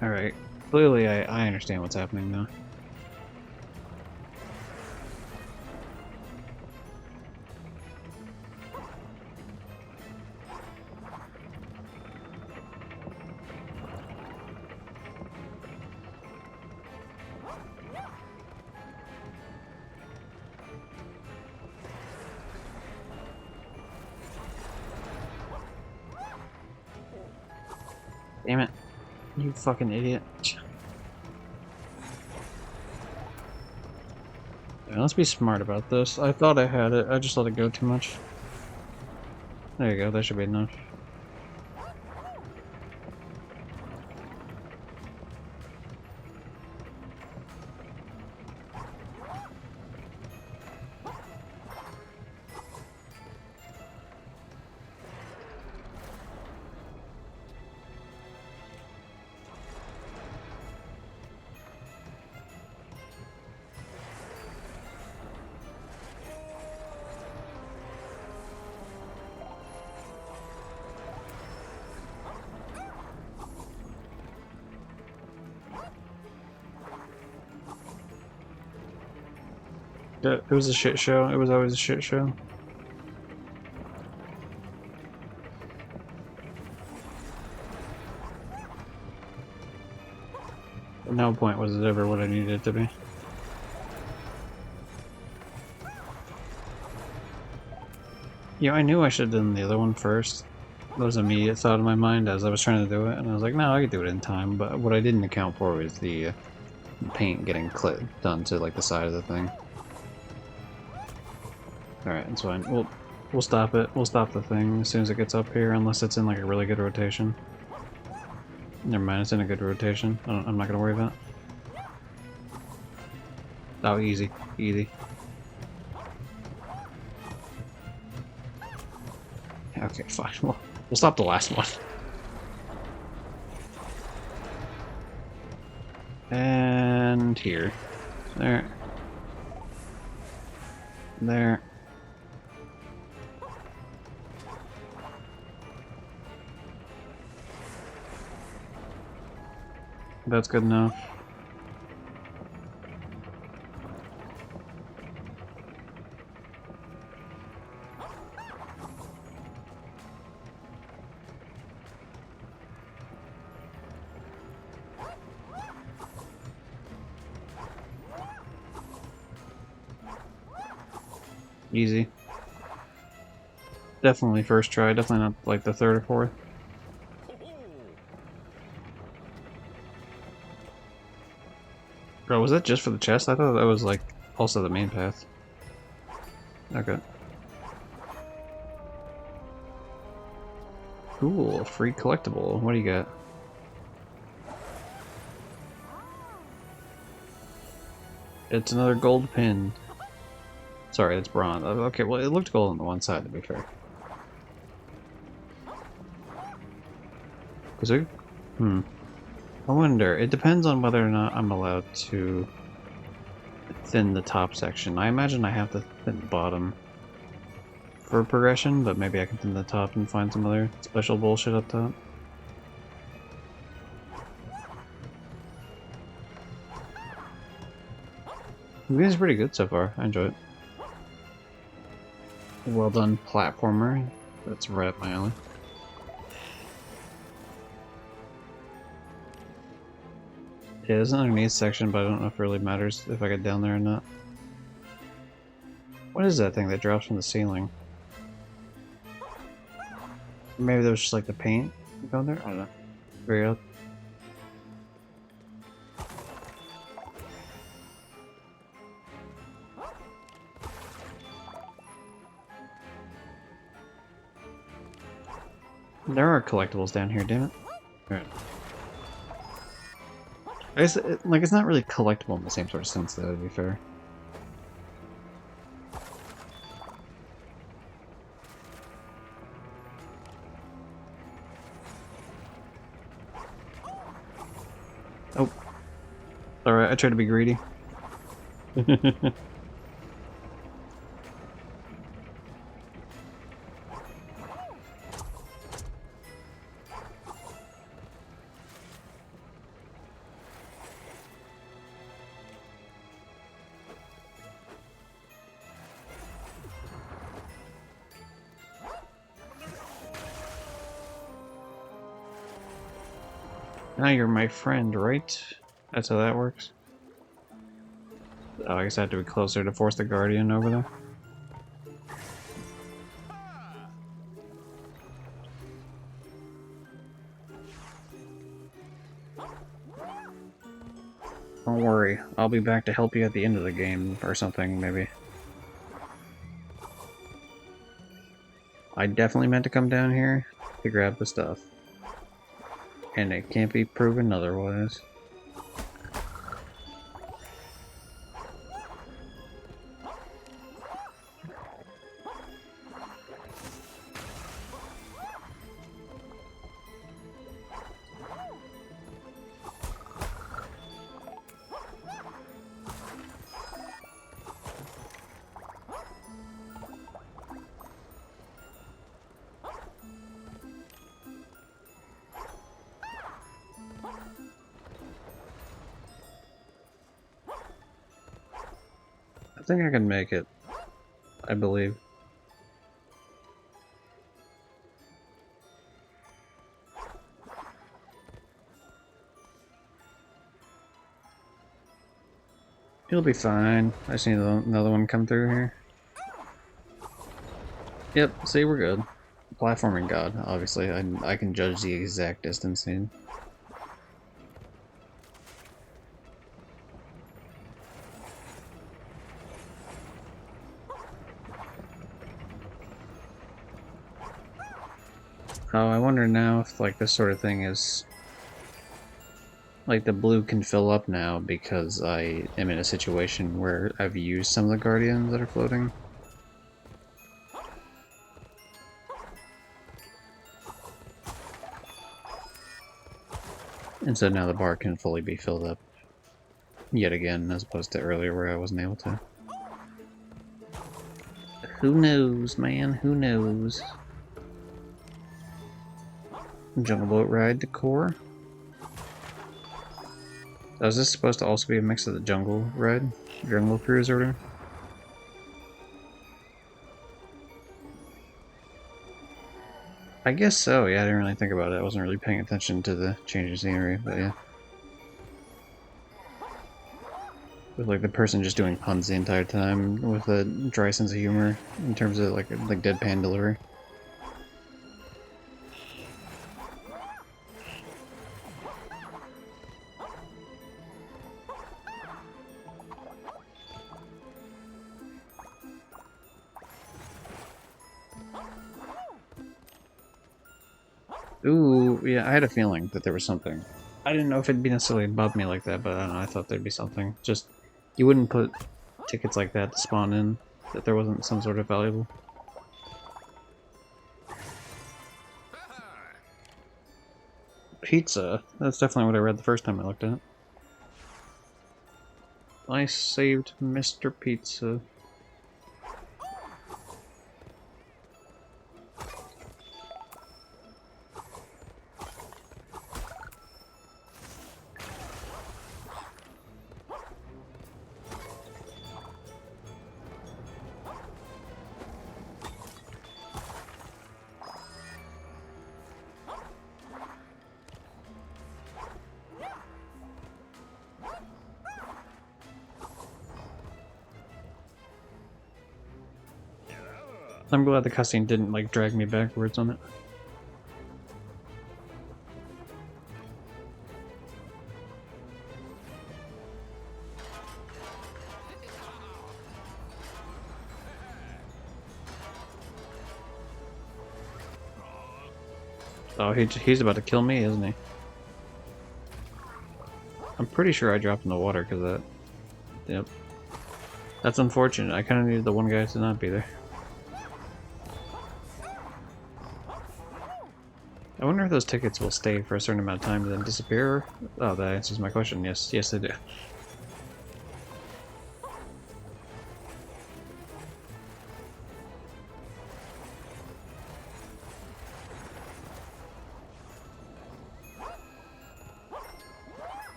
Alright. Clearly I understand what's happening now. Damn it. You fucking idiot. Yeah, let's be smart about this. I thought I had it, I just let it go too much. There you go, that should be enough. It was a shit show. It was always a shit show. At no point was it ever what I needed it to be. Yeah, I knew I should have done the other one first. That was an immediate thought in my mind as I was trying to do it, and I was like, no, I could do it in time, but what I didn't account for was the paint getting done to like the side of the thing. Alright, that's fine. We'll stop it. We'll stop the thing as soon as it gets up here, unless it's in like a really good rotation. Never mind, it's in a good rotation. I'm not gonna worry about it. Oh, easy. Easy. Okay, fine. We'll stop the last one. And here. There. There. That's good enough. Easy. Definitely first try, definitely not like the third or fourth. Bro, was that just for the chest? I thought that was like also the main path. Okay. Cool, free collectible. What do you got? It's another gold pin. Sorry, it's bronze. Okay, well, it looked gold on the one side, to be fair. Was it? I wonder, it depends on whether or not I'm allowed to thin the top section. I imagine I have to thin the bottom for progression, but maybe I can thin the top and find some other special bullshit up top. The game's pretty good so far. I enjoy it. Well done platformer. That's right up my alley. Yeah, there's an underneath section, but I don't know if it really matters if I get down there or not. What is that thing that drops from the ceiling? Maybe that was just like the paint going there? I don't know. Very odd. There are collectibles down here, damn it. Alright. I guess, like, it's not really collectible in the same sort of sense, though, to be fair. Oh. Alright, I tried to be greedy. Now you're my friend, right? That's how that works. Oh, I guess I have to be closer to force the Guardian over there. Don't worry, I'll be back to help you at the end of the game, or something, maybe. I definitely meant to come down here to grab the stuff. And it can't be proven otherwise. I think I can make it. I believe. It'll be fine. I see another one come through here. Yep, see, we're good. Platforming god, obviously. I can judge the exact distance needed. Oh, I wonder now if, like, this sort of thing is... Like, the blue can fill up now because I am in a situation where I've used some of the Guardians that are floating. And so now the bar can fully be filled up. Yet again, as opposed to earlier where I wasn't able to. Who knows, man? Who knows? Jungle Boat Ride decor. Oh, is this supposed to also be a mix of the Jungle Ride? Jungle Cruise or whatever? I guess so, yeah, I didn't really think about it. I wasn't really paying attention to the changing scenery, but yeah. With like the person just doing puns the entire time with a dry sense of humor in terms of like deadpan delivery. Ooh, yeah, I had a feeling that there was something. I didn't know if it'd be necessarily above me like that, but I don't know, I thought there'd be something. Just, you wouldn't put tickets like that to spawn in, that there wasn't some sort of valuable. Pizza. That's definitely what I read the first time I looked at it. I saved Mr. Pizza. I'm glad the cutscene didn't like drag me backwards on it. Oh, he's about to kill me, isn't he? I'm pretty sure I dropped in the water because of that. Yep. That's unfortunate. I kind of needed the one guy to not be there. I wonder if those tickets will stay for a certain amount of time and then disappear. Oh, that answers my question. Yes, yes, they do.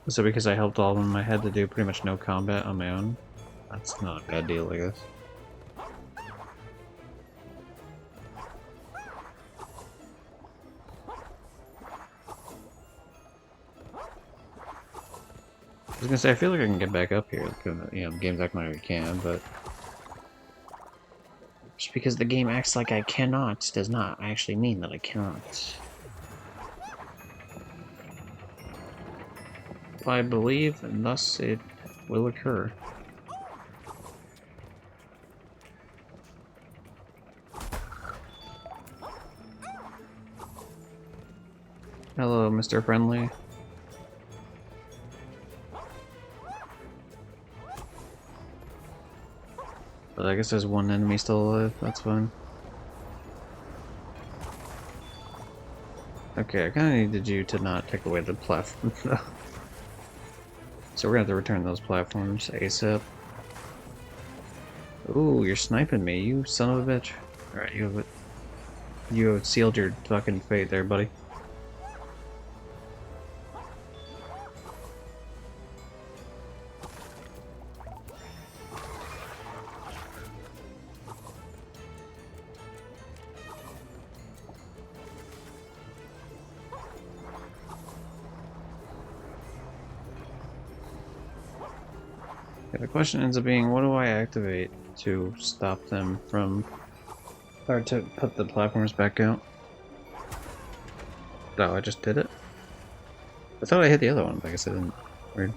So because I helped all of them, I had to do pretty much no combat on my own. That's not a bad deal, I guess. I was gonna say, I feel like I can get back up here. You know, games act like I can, but just because the game acts like I cannot does not actually mean that I cannot. I believe, and thus it will occur. Hello, Mr. Friendly. But I guess there's one enemy still alive, that's fine. Okay, I kinda needed you to not take away the platform. So we're gonna have to return those platforms ASAP. Ooh, you're sniping me, you son of a bitch. Alright, you have sealed your fucking fate there, buddy. Okay, the question ends up being, what do I activate to stop them from... or to put the platforms back out? Oh, I just did it? I thought I hit the other one, but I guess I didn't. Weird.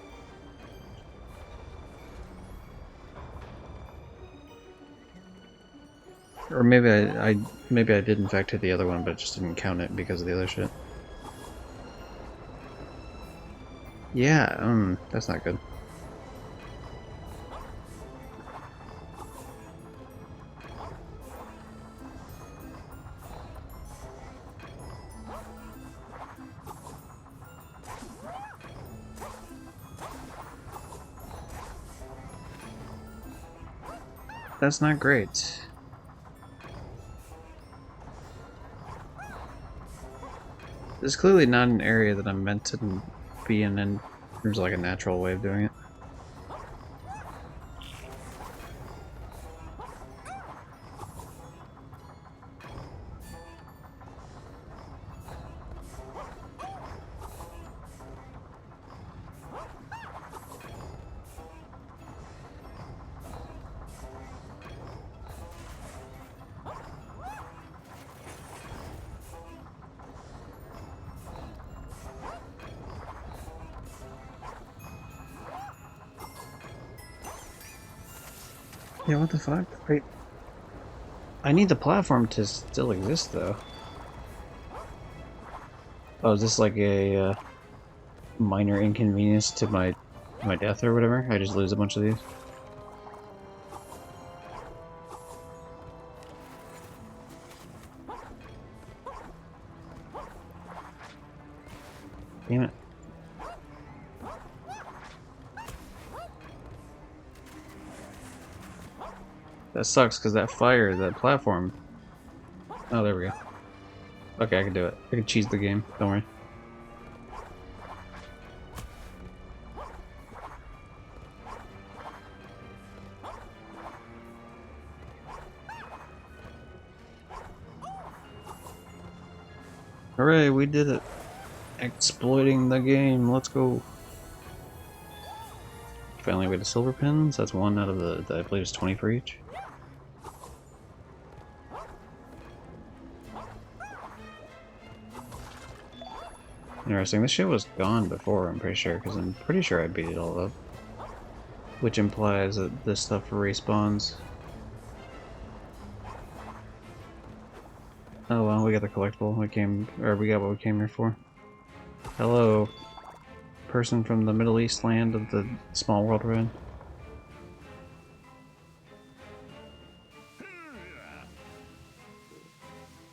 Or maybe maybe I did in fact hit the other one, but it just didn't count it because of the other shit. Yeah, that's not good. That's not great. This is clearly not an area that I'm meant to be in terms of like a natural way of doing it. Yeah, what the fuck? Wait. I need the platform to still exist, though. Oh, is this like a minor inconvenience to my death or whatever? I just lose a bunch of these? Damn it. That sucks because that fire, that platform. Oh, there we go. Okay, I can do it. I can cheese the game. Don't worry. Hooray, we did it. Exploiting the game. Let's go. Finally, we get silver pins. That's one out of the I believe it's 20 for each. Interesting. This shit was gone before, I'm pretty sure, because I'm pretty sure I beat it all up. Which implies that this stuff respawns. Oh well, we got the collectible. We got what we came here for. Hello, person from the Middle East land of the small world we're in.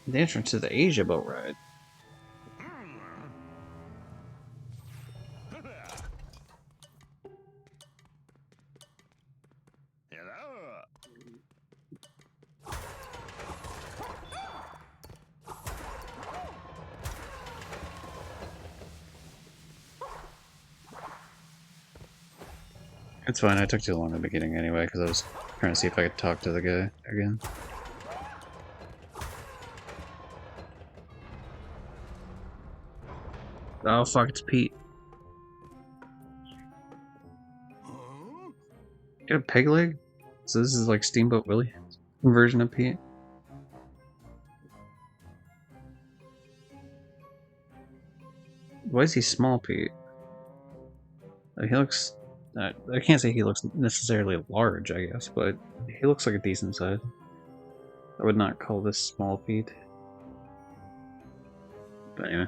The entrance to the Asia boat ride. It's fine, I took too long in the beginning anyway, because I was trying to see if I could talk to the guy again. Oh fuck, it's Pete. Got a peg leg? So this is like Steamboat Willie version of Pete? Why is he small Pete? He looks... I can't say he looks necessarily large, I guess, but he looks like a decent size. I would not call this small Pete. But anyway.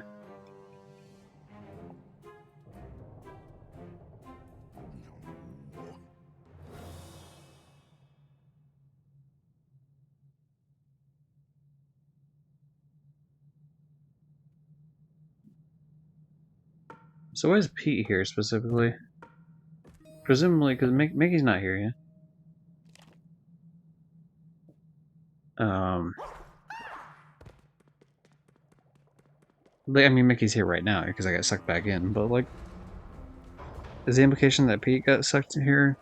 So why is Pete here specifically? Presumably because Mickey's not here yet. I mean, Mickey's here right now because I got sucked back in, but like, is the implication that Pete got sucked here?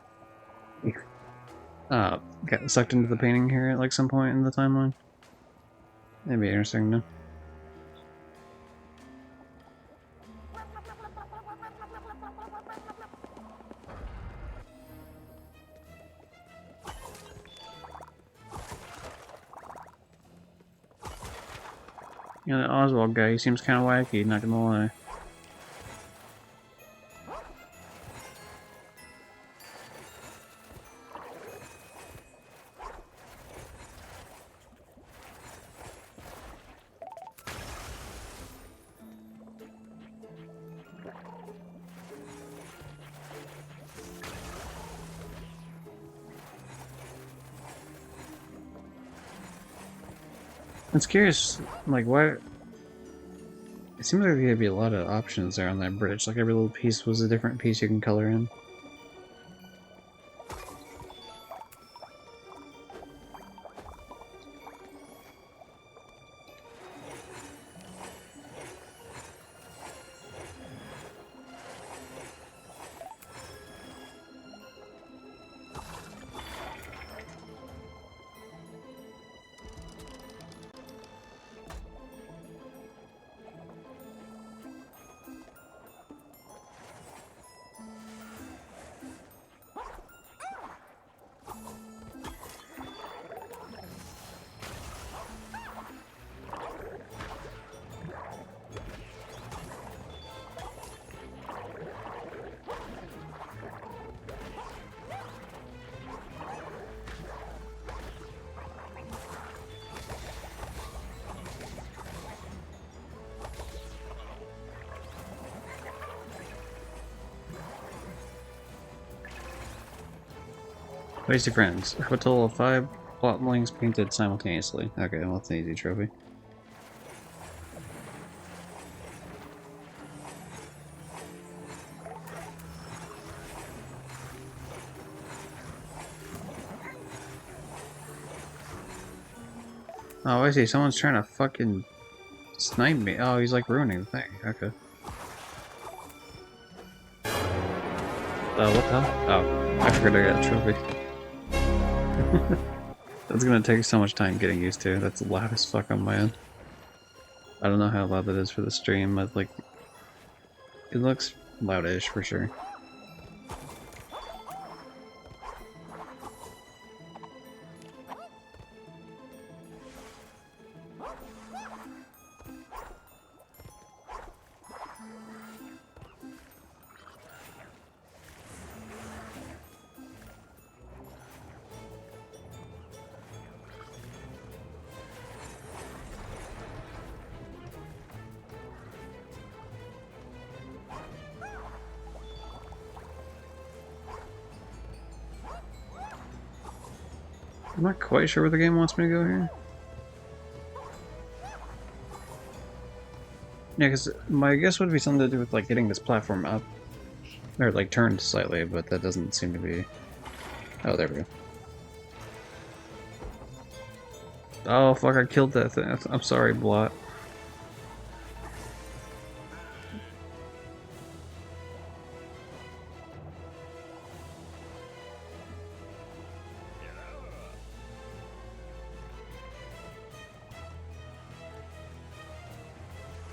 Got sucked into the painting here at like some point in the timeline? That'd be interesting to know. Yeah, the Oswald guy, he seems kind of wacky, not gonna lie. It's curious, like, why... It seems like there'd be a lot of options there on that bridge. Like, every little piece was a different piece you can color in. Wasty friends. Have a total of 5 plot links painted simultaneously. Okay, well, that's an easy trophy. Oh, I see. Someone's trying to fucking snipe me. Oh, he's like ruining the thing. Okay. What the hell? Oh, I forgot I got a trophy. That's gonna take so much time getting used to. That's loud as fuck on my end. I don't know how loud that is for the stream, but like, it looks loudish for sure. I'm not quite sure where the game wants me to go here. Yeah, because my guess would be something to do with like getting this platform up. Or like turned slightly, but that doesn't seem to be... Oh, there we go. Oh, fuck, I killed that thing. I'm sorry, Blot.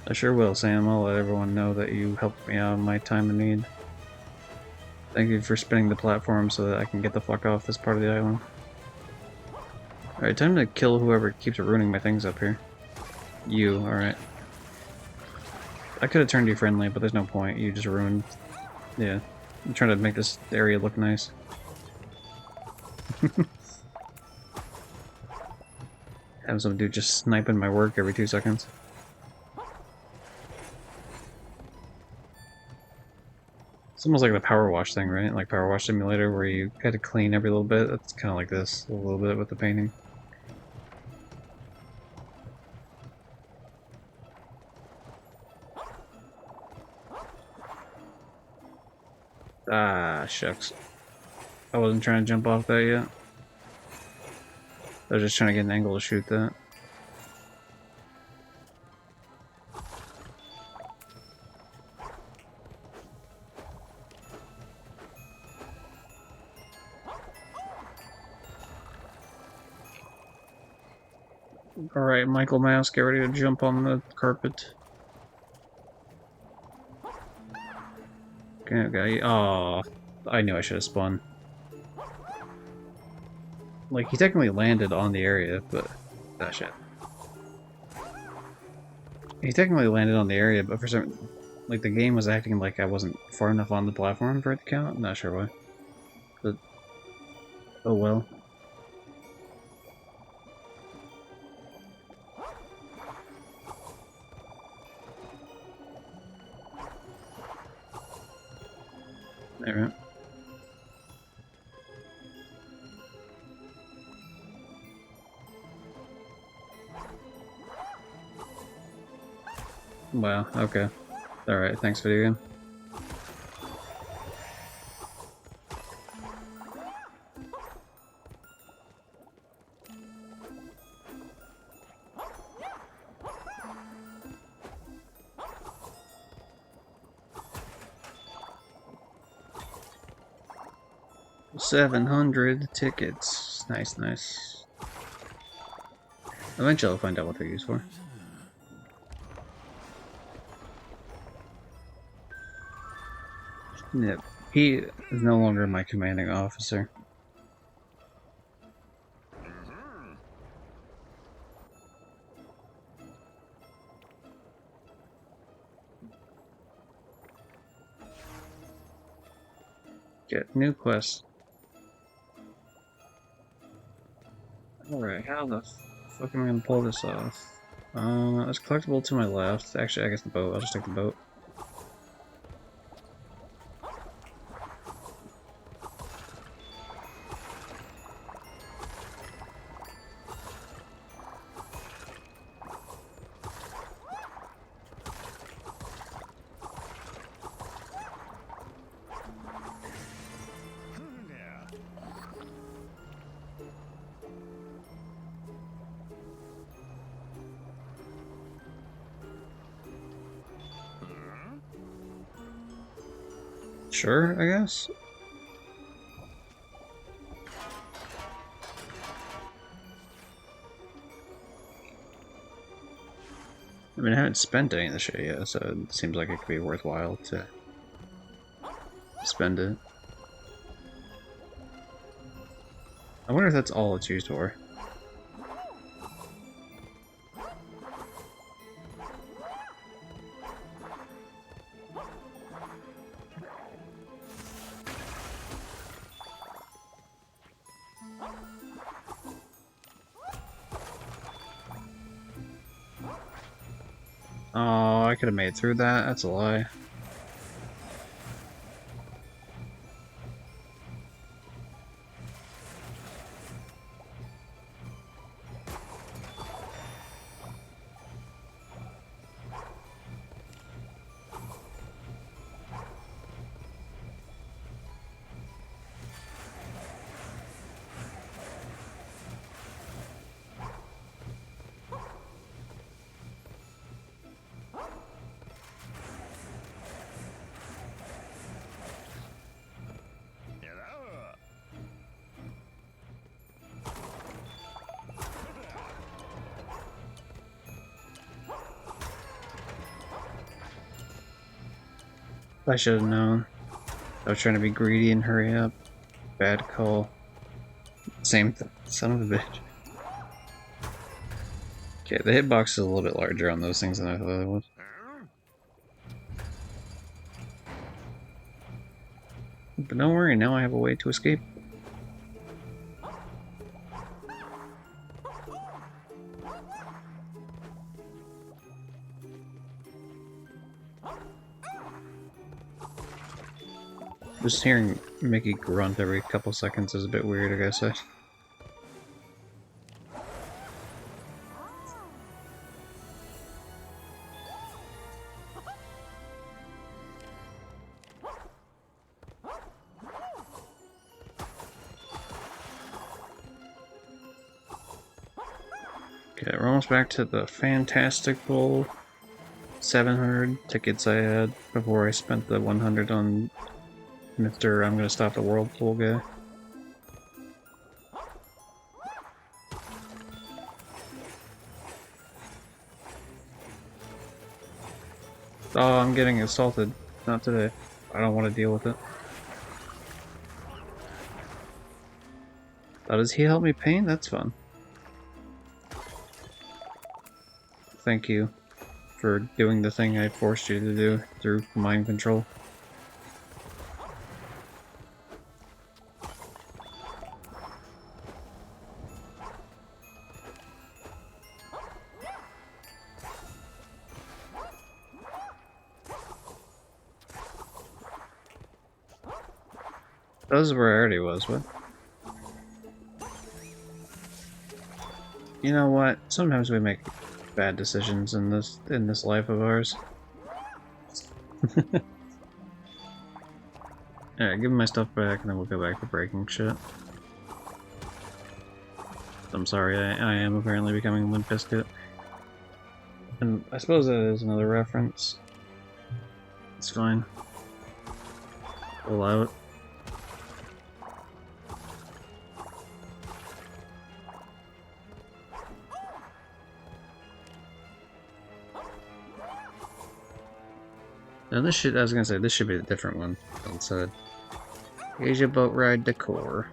I sure will, Sam. I'll let everyone know that you helped me out in my time of need. Thank you for spinning the platform so that I can get the fuck off this part of the island. Alright, time to kill whoever keeps ruining my things up here. You, alright. I could have turned you friendly, but there's no point. You just ruined... Yeah. I'm trying to make this area look nice. Have some dude just sniping my work every 2 seconds. It's almost like the power wash thing, right? Like power wash simulator where you had to clean every little bit. That's kind of like this a little bit with the painting. Ah, shucks. I wasn't trying to jump off that yet. I was just trying to get an angle to shoot that. Alright, Michael Mouse, get ready to jump on the carpet. Okay, oh, I knew I should have spun. Like, he technically landed on the area, but... Ah, shit. He technically landed on the area, but for some... Like, the game was acting like I wasn't far enough on the platform for it to count. I'm not sure why. But... Oh well. Alright. Wow, okay. Alright, thanks video game. $700 tickets. Nice, nice. Eventually I'll find out what they're used for. Yep. He is no longer my commanding officer. Get new quest. Alright, how the fuck am I gonna pull this off? It's collectible to my left. Actually, I guess the boat. I'll just take the boat. Sure, I guess. I mean, I haven't spent any of the shit yet, so it seems like it could be worthwhile to spend it. I wonder if that's all it's used for. Oh, I could have made it through that. That's a lie. I should have known. I was trying to be greedy and hurry up. Bad call. Same thing. Son of a bitch. Okay, the hitbox is a little bit larger on those things than I thought it was. But don't worry, now I have a way to escape. Just hearing Mickey grunt every couple seconds is a bit weird, I gotta say. Okay, we're almost back to the fantastical 700 tickets I had before I spent the 100 on Mr. I'm gonna stop the whirlpool guy. Oh, I'm getting assaulted. Not today. I don't want to deal with it. Oh, does he help me paint? That's fun. Thank you for doing the thing I forced you to do through mind control. That was where I already was, what? You know what? Sometimes we make bad decisions in this life of ours. Alright, give me my stuff back and then we'll go back to breaking shit. I'm sorry, I am apparently becoming Limp Bizkit. And I suppose that is another reference. It's fine. Allow it. Now this should, I was gonna say, this should be a different one. Instead. Asia Boat Ride Decor.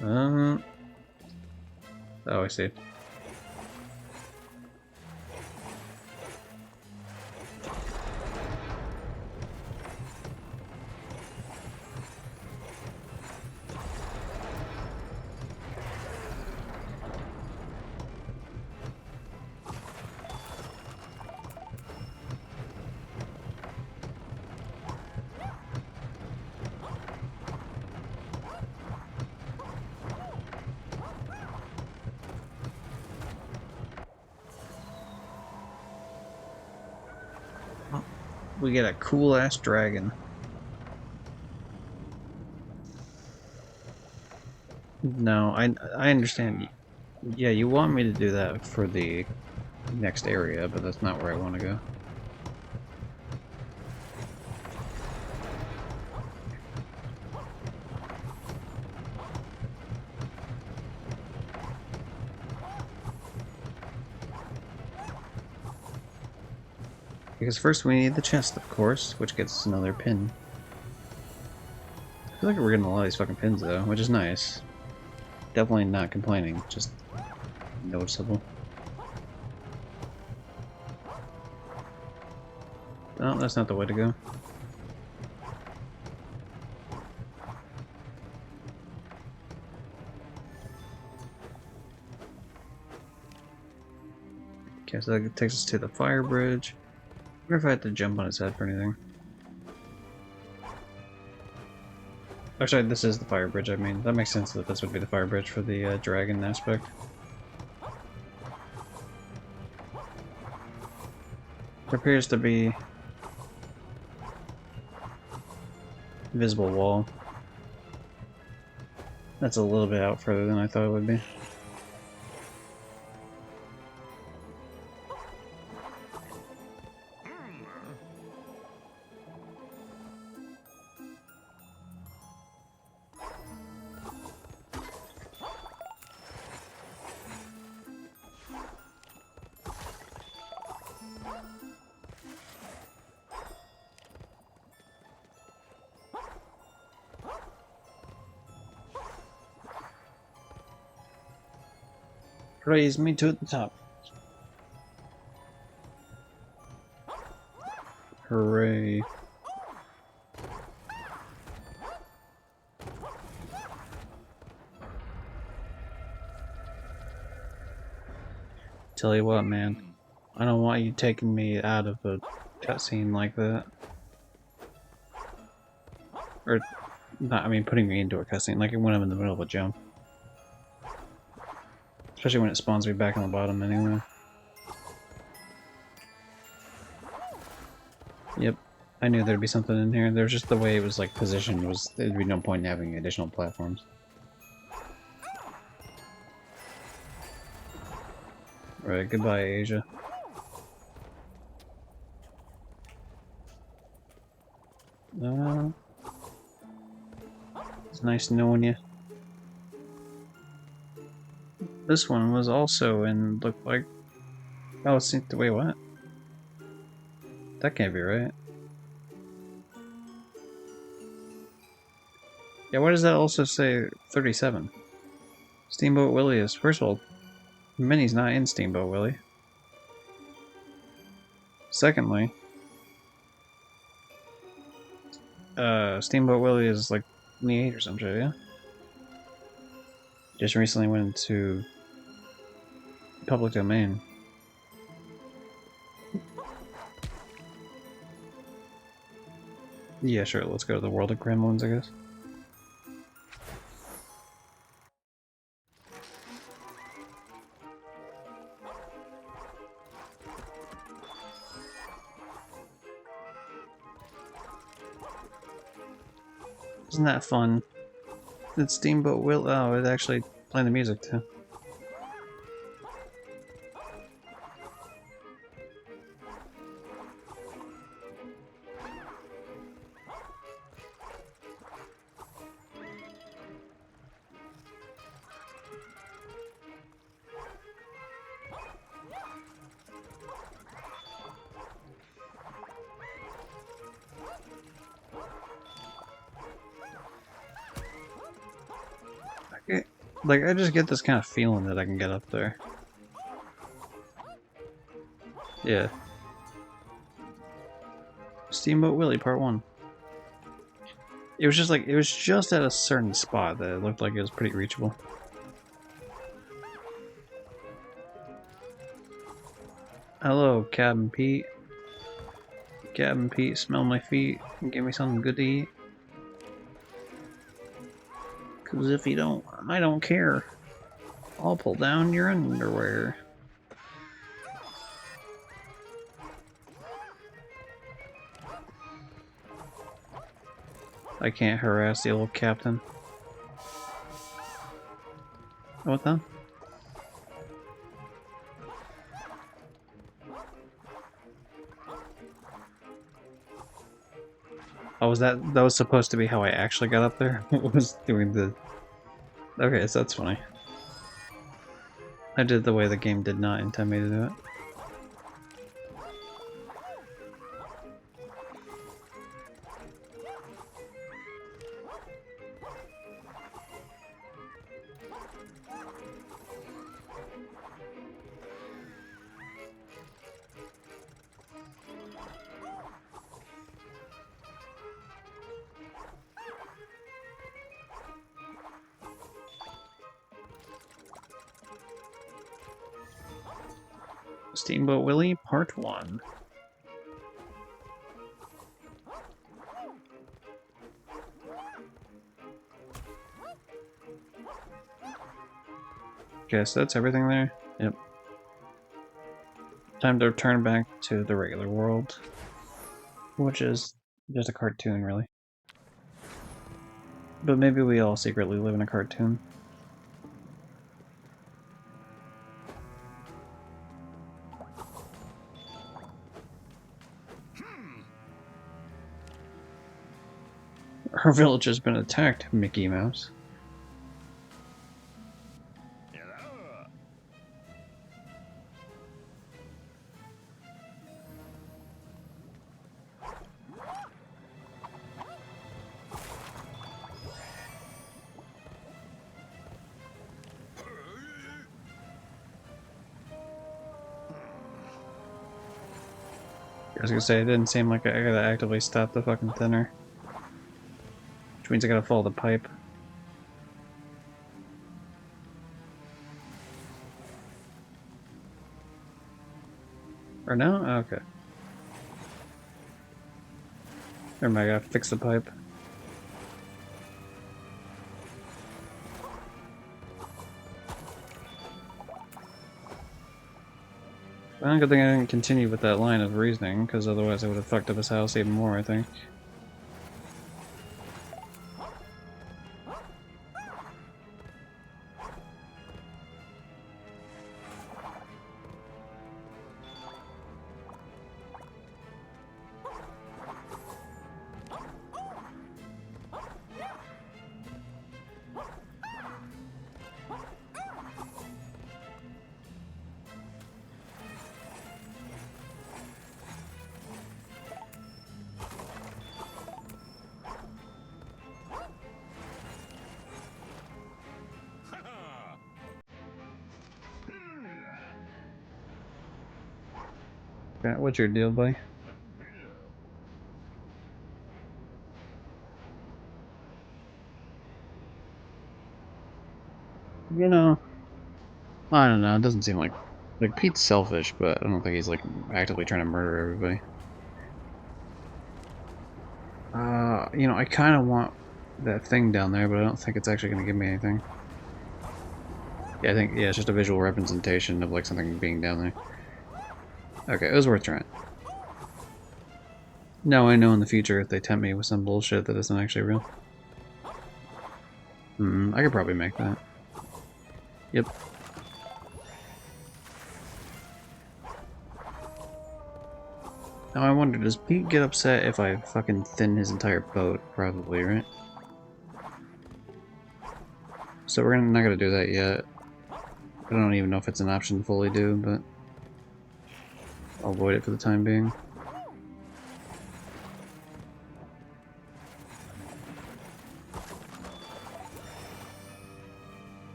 Oh, I see. We get a cool ass dragon. No, I understand. Yeah, you want me to do that for the next area, but that's not where I want to go. Because first we need the chest, of course, which gets us another pin. I feel like we're getting a lot of these fucking pins, though, which is nice. Definitely not complaining, just noticeable. No, that's not the way to go. Okay, so that takes us to the fire bridge. I wonder if I had to jump on his head for anything. Actually, this is the fire bridge, I mean. That makes sense that this would be the fire bridge for the dragon aspect. There appears to be visible wall. That's a little bit out further than I thought it would be. Raise me to the top. Hooray. Tell you what, man. I don't want you taking me out of a cutscene like that. Or, not, I mean, putting me into a cutscene, like when I'm in the middle of a jump. Especially when it spawns me back on the bottom anyway. Yep. I knew there'd be something in here. There was just the way it was like positioned was there'd be no point in having additional platforms. Right, goodbye, Asia. It's nice knowing you. This one was also in, looked like... Oh, it's... Wait, what? That can't be right. Yeah, why does that also say 37? Steamboat Willie is... First of all, Minnie's not in Steamboat Willie. Secondly, Steamboat Willie is like 28 or some shit, yeah? Just recently went into public domain. Yeah, sure, let's go to the world of gremlins, I guess. Isn't that fun? It's Steamboat Will. Oh, it's actually playing the music too. Like, I just get this kind of feeling that I can get up there. Yeah. Steamboat Willie Part 1. It was just like, it was just at a certain spot that it looked like it was pretty reachable. Hello, Cabin Pete. Cabin Pete, smell my feet and give me something good to eat. Cause if you don't, I don't care. I'll pull down your underwear. I can't harass the old captain. What then? Oh, that was supposed to be how I actually got up there? It was doing the... Okay, so that's funny. I did the way the game did not intend me to do it. Steamboat Willie, Part 1. Okay, so that's everything there. Yep. Time to return back to the regular world. Which is just a cartoon, really. But maybe we all secretly live in a cartoon. Our village has been attacked, Mickey Mouse. I was gonna say, it didn't seem like I gotta actively stop the fucking thinner. Which means I gotta follow the pipe. Or no? Oh, okay. Never mind, I gotta fix the pipe. Well, good thing I didn't continue with that line of reasoning, because otherwise I would have fucked up his house even more, I think. Okay, what's your deal, buddy? You know, I don't know, it doesn't seem like... Like, Pete's selfish, but I don't think he's, like, actively trying to murder everybody. You know, I kind of want that thing down there, but I don't think it's actually going to give me anything. Yeah, I think, yeah, it's just a visual representation of, like, something being down there. Okay, it was worth trying. Now I know in the future if they tempt me with some bullshit that isn't actually real. I could probably make that. Yep. Now I wonder, does Pete get upset if I fucking thin his entire boat? Probably, right? So we're not gonna do that yet. I don't even know if it's an option to fully do, but I'll avoid it for the time being.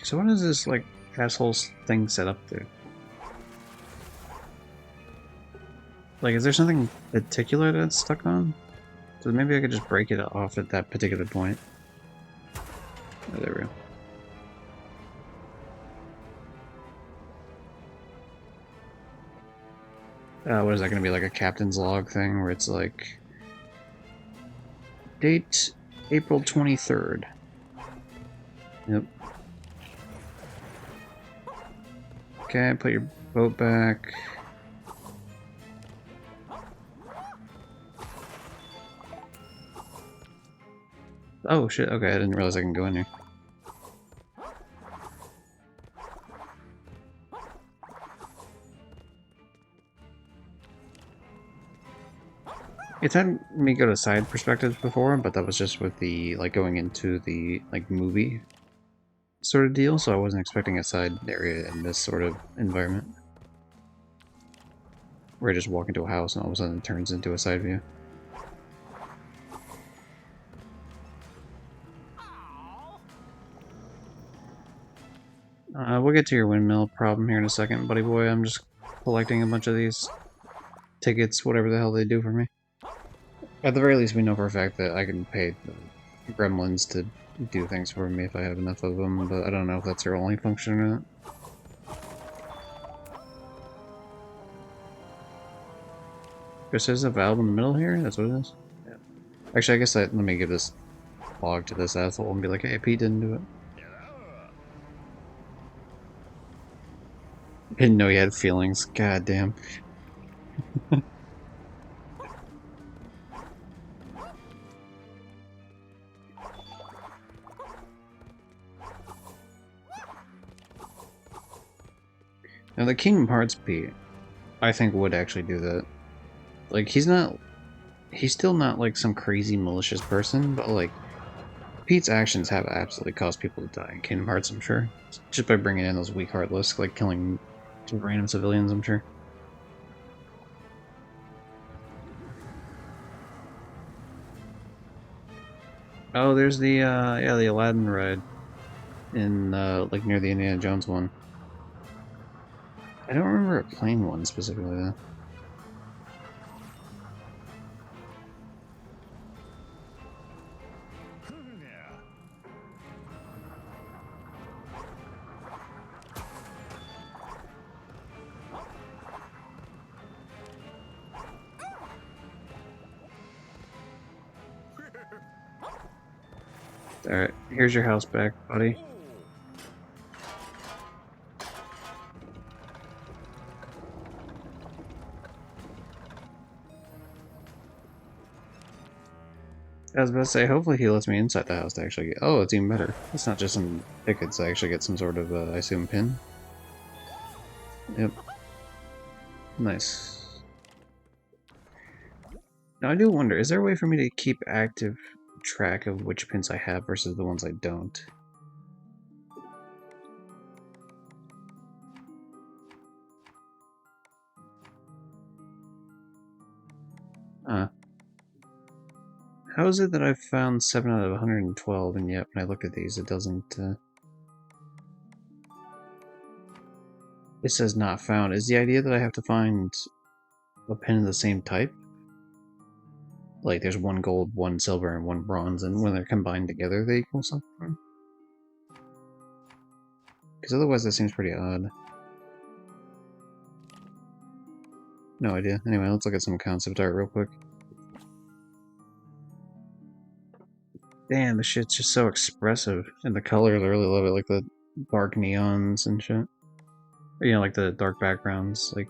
So what is this, like, asshole thing set up to? Like, is there something particular that it's stuck on? So maybe I could just break it off at that particular point. Oh, there we go. What is that going to be, like a captain's log thing where it's like... Date April 23rd. Yep. Okay, put your boat back. Oh shit, okay, I didn't realize I can go in here. It's had me go to side perspectives before, but that was just with the, like, going into the, like, movie sort of deal, so I wasn't expecting a side area in this sort of environment. Where I just walk into a house and all of a sudden it turns into a side view. We'll get to your windmill problem here in a second, buddy boy. I'm just collecting a bunch of these tickets, whatever the hell they do for me. At the very least, we know for a fact that I can pay the gremlins to do things for me if I have enough of them, but I don't know if that's their only function or not. Chris, there's a valve in the middle here? That's what it is? Yeah. Actually, I guess let me give this log to this asshole and be like, hey, Pete didn't do it. Didn't know he had feelings. God damn. Now, the Kingdom Hearts Pete, I think, would actually do that. Like, he's still not, like, some crazy malicious person, but, like, Pete's actions have absolutely caused people to die in Kingdom Hearts, I'm sure. Just by bringing in those weak heartless, like, killing random civilians, I'm sure. Oh, there's the, yeah, the Aladdin ride in, like, near the Indiana Jones one. I don't remember a plane one specifically, though. Alright, here's your house back, buddy. I was about to say, hopefully he lets me inside the house to actually get... Oh, it's even better. It's not just some tickets, I actually get some sort of, I assume, pin. Yep. Nice. Now, I do wonder, is there a way for me to keep active track of which pins I have versus the ones I don't? Uh, how is it that I've found 7 out of 112, and yet when I look at these, it doesn't, it says not found. Is the idea that I have to find a pin of the same type? Like, there's one gold, one silver, and one bronze, and when they're combined together, they equal something? Because otherwise that seems pretty odd. No idea. Anyway, let's look at some concept art real quick. Damn, this shit's just so expressive. And the colors, I really love it, like the dark neons and shit. Or, you know, like the dark backgrounds, like,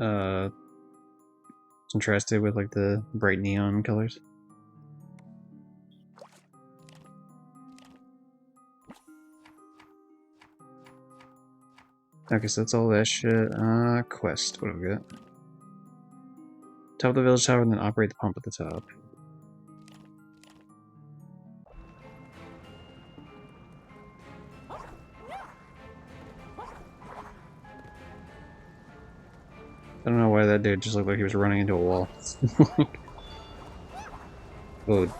uh, contrasted with, like, the bright neon colors. Okay, so that's all that shit. Quest. What do we got? Top of the village tower and then operate the pump at the top. I don't know why that dude just looked like he was running into a wall. Oh, hold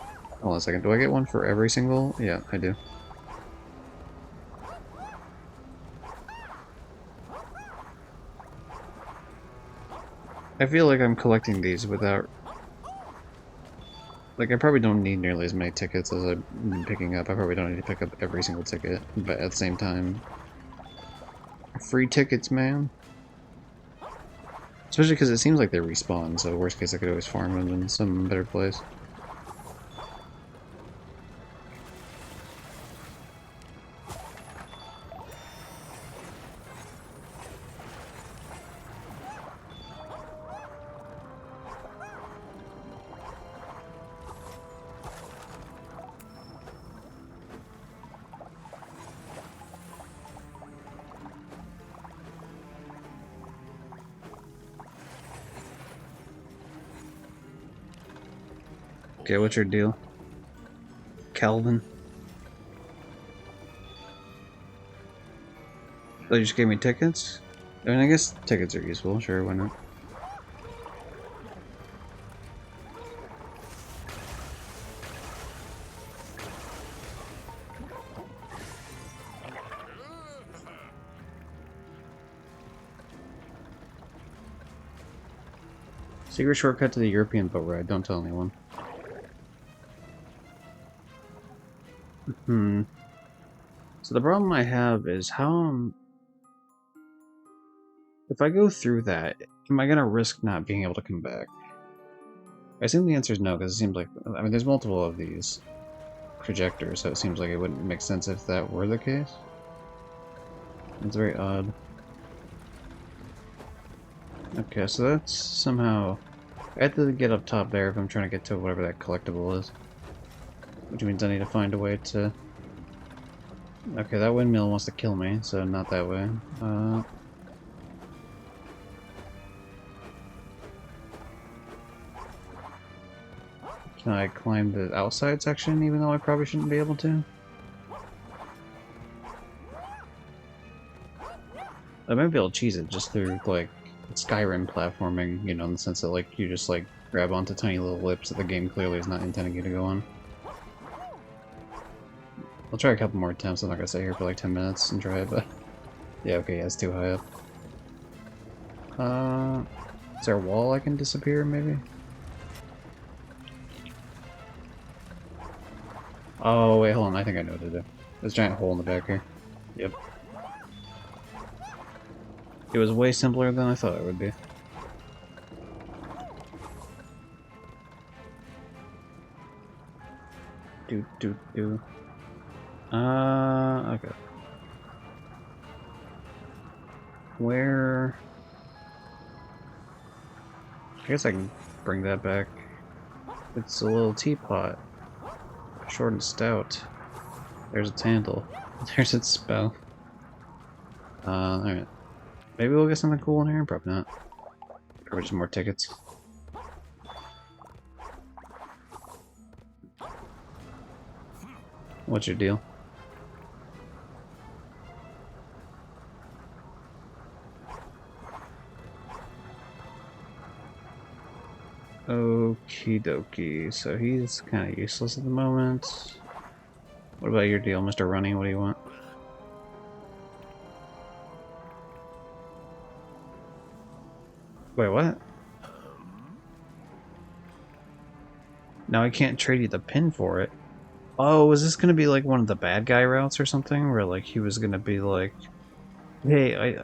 on a second. Do I get one for every single? Yeah, I do. I feel like I'm collecting these without... Like, I probably don't need nearly as many tickets as I've been picking up. I probably don't need to pick up every single ticket, but at the same time... Free tickets, man! Especially because it seems like they respawn, so worst case I could always farm them in some better place. Okay, what's your deal? Calvin? Oh, you just gave me tickets? I mean, I guess tickets are useful. Sure, why not? Secret shortcut to the European boat ride. Don't tell anyone. Hmm. So the problem I have is how if I go through that, am I gonna risk not being able to come back? I assume the answer is no, because it seems like I mean there's multiple of these projectors, so it seems like it wouldn't make sense if that were the case. It's very odd. Okay, so that's somehow I have to get up top there if I'm trying to get to whatever that collectible is. Which means I need to find a way to... Okay, that windmill wants to kill me, so not that way. Can I climb the outside section, even though I probably shouldn't be able to? I might be able to cheese it just through, like, Skyrim platforming, you know, in the sense that, like, you just, like, grab onto tiny little lips that the game clearly is not intending you to go on. I'll try a couple more attempts. I'm not gonna stay here for like 10 minutes and try it, but... Yeah, okay, yeah, it's too high up. Is there a wall I can disappear, maybe? Oh, wait, hold on. I think I know what to do. There's a giant hole in the back here. Yep. It was way simpler than I thought it would be. Do. Okay. Where... I guess I can bring that back. It's a little teapot. Short and stout. There's its handle. There's its spell. Alright. Maybe we'll get something cool in here? Probably not. Or just more tickets. What's your deal? Okie dokie. So he's kind of useless at the moment. What about your deal, Mr. Runny? What do you want? Wait, what? Now I can't trade you the pin for it. Oh, is this gonna be like one of the bad guy routes or something? Where like he was gonna be like, hey, I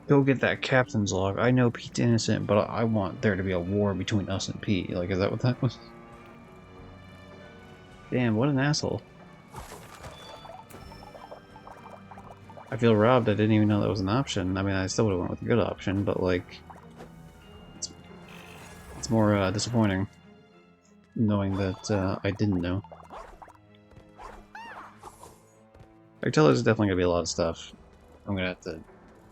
go get that captain's log. I know Pete's innocent, but I want there to be a war between us and Pete. Like, is that what that was? Damn, what an asshole. I feel robbed. I didn't even know that was an option. I mean, I still would have went with a good option, but like, it's more disappointing knowing that I didn't know. I can tell there's definitely gonna be a lot of stuff. I'm gonna have to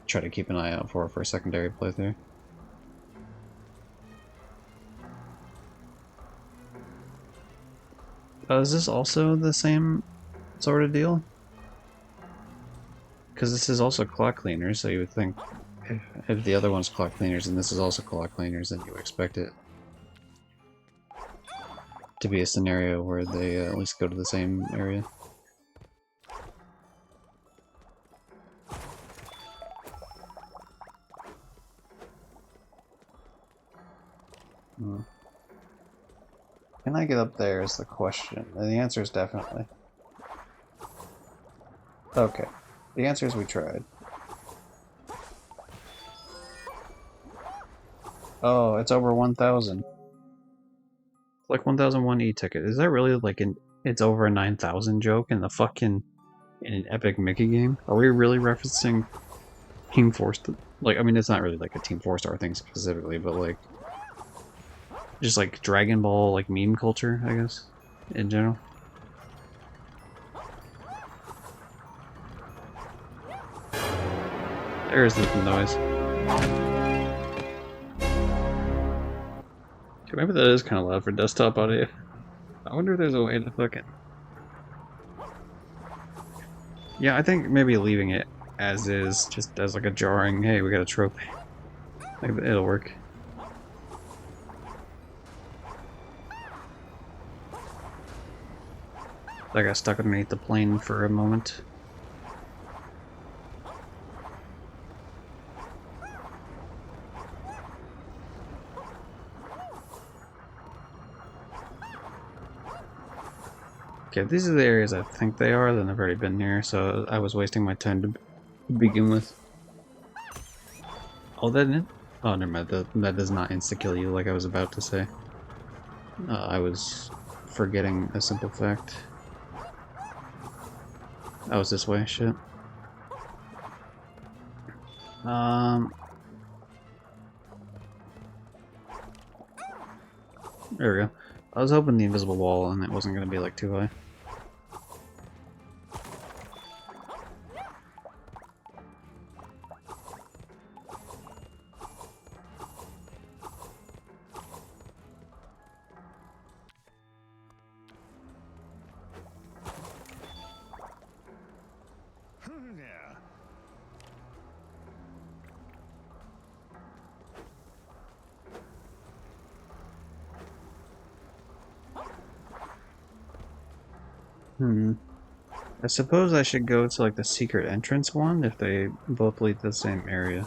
try to keep an eye out for a secondary playthrough. Is this also the same sort of deal? Because this is also clock cleaners, so you would think if the other one's clock cleaners and this is also clock cleaners, then you would expect it to be a scenario where they at least go to the same area. Can I get up there is the question. And the answer is definitely. Okay. The answer is we tried. Oh, it's over 1,000. Like 1,001 e-ticket. Is that really like an it's over a 9,000 joke in the fucking in an Epic Mickey game? Are we really referencing Team Force? Like, I mean, it's not really like a Team 4-star thing specifically, but like just like Dragon Ball like meme culture, I guess, in general. There's the noise. Okay, maybe that is kind of loud for desktop audio. I wonder if there's a way to fucking... Yeah, I think maybe leaving it as is, just as like a jarring, hey, we got a trope. Like, it'll work. I got stuck underneath the plane for a moment. Okay, if these are the areas I think they are, then I've already been here, so I was wasting my time to begin with. Oh, that didn't... Oh, never mind. That does not insta-kill you like I was about to say. I was forgetting a simple fact. I was this way, shit. Um... There we go. I was hoping the invisible wall and it wasn't going to be like too high. Hmm. I suppose I should go to like the secret entrance one if they both lead to the same area.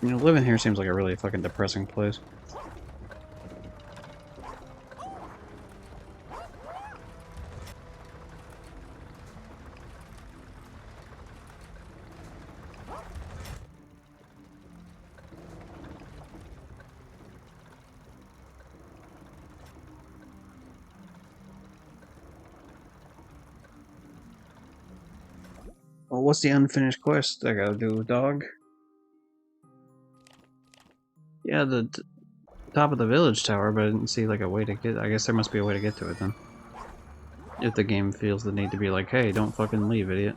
You know, living here seems like a really fucking depressing place. Well, what's the unfinished quest I gotta do, dog? Yeah, the top of the village tower, but I didn't see like a way to get... I guess there must be a way to get to it then. If the game feels the need to be like, hey, don't fucking leave, idiot.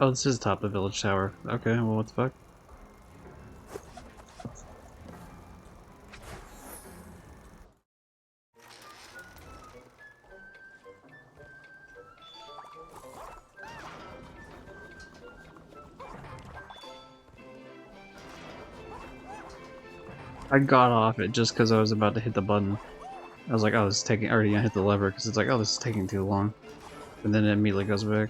Oh, this is top of the village tower. Okay, well, what the fuck? I got off it just because I was about to hit the button. I was like, oh, this is taking... already gonna hit the lever because it's like, oh, this is taking too long. And then it immediately goes back.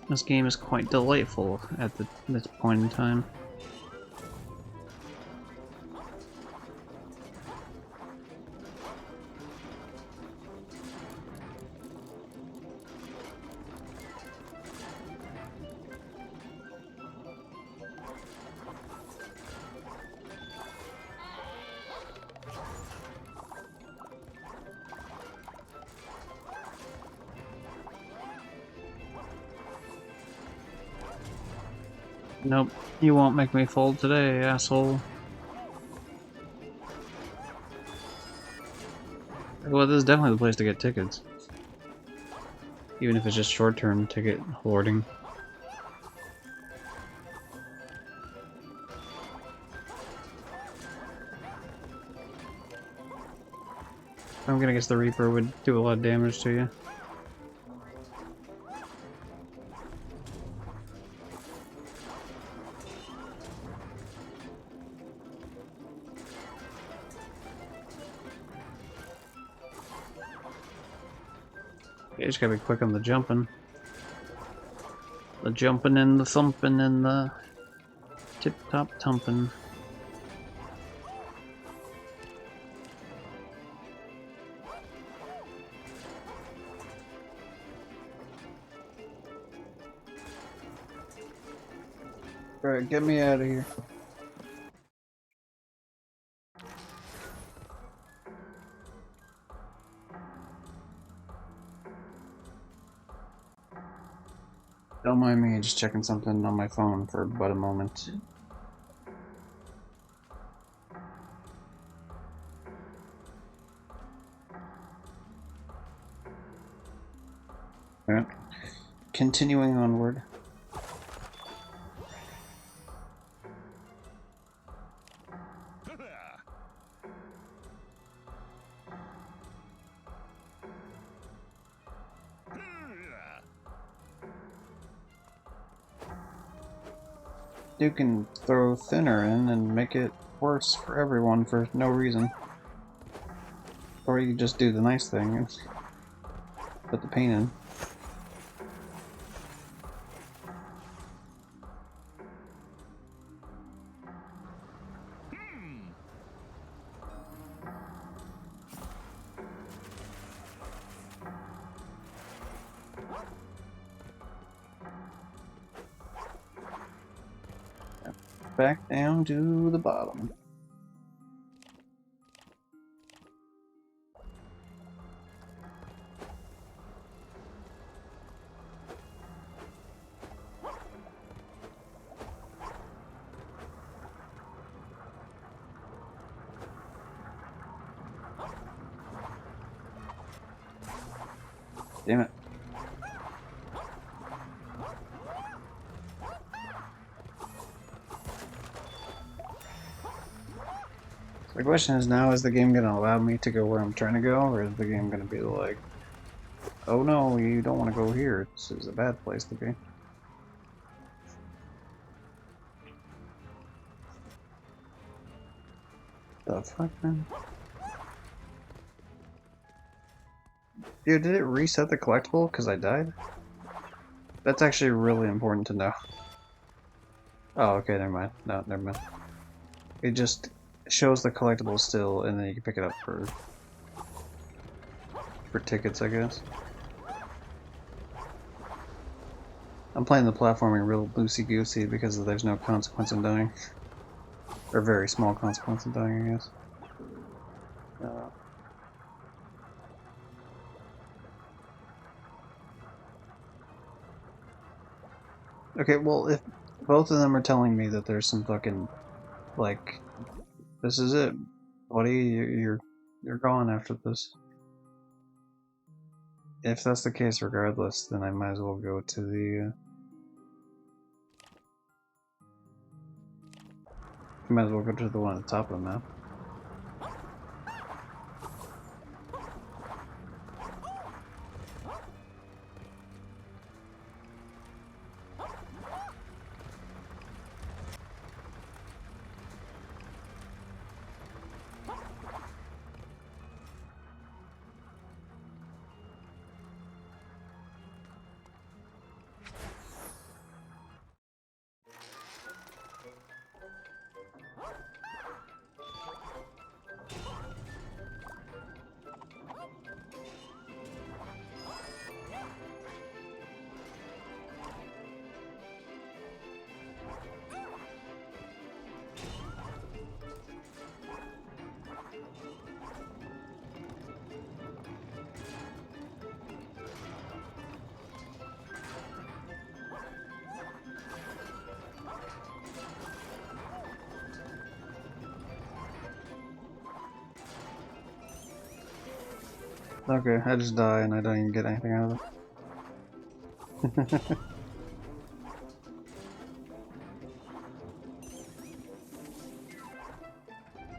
This game is quite delightful at this point in time. Nope, you won't make me fold today, asshole. Well, this is definitely the place to get tickets. Even if it's just short-term ticket hoarding. I'm gonna guess the Reaper would do a lot of damage to you. You just gotta be quick on the jumping. The jumping and the thumping and the... tip-top tumpin'. Alright, get me out of here. Don't mind me, just checking something on my phone for but a moment. Alright. Continuing onward. You can throw thinner in and make it worse for everyone for no reason. Or you just do the nice thing and put the paint in. Back down to the bottom. Damn it. The question is now, is the game gonna allow me to go where I'm trying to go, or is the game gonna be like, oh no, you don't want to go here, this is a bad place to be. The fuck, man? Dude, did it reset the collectible because I died? That's actually really important to know. Oh, okay, never mind. No, never mind. It just shows the collectible still, and then you can pick it up for tickets, I guess. I'm playing the platforming real loosey-goosey because there's no consequence in dying. Or very small consequence in dying, I guess. Okay, well, if both of them are telling me that there's some fucking, like, this is it, buddy, you're gone after this. If that's the case, regardless, then I might as well go to the, might as well go to the one at the top of the map. Okay, I just die and I don't even get anything out of it.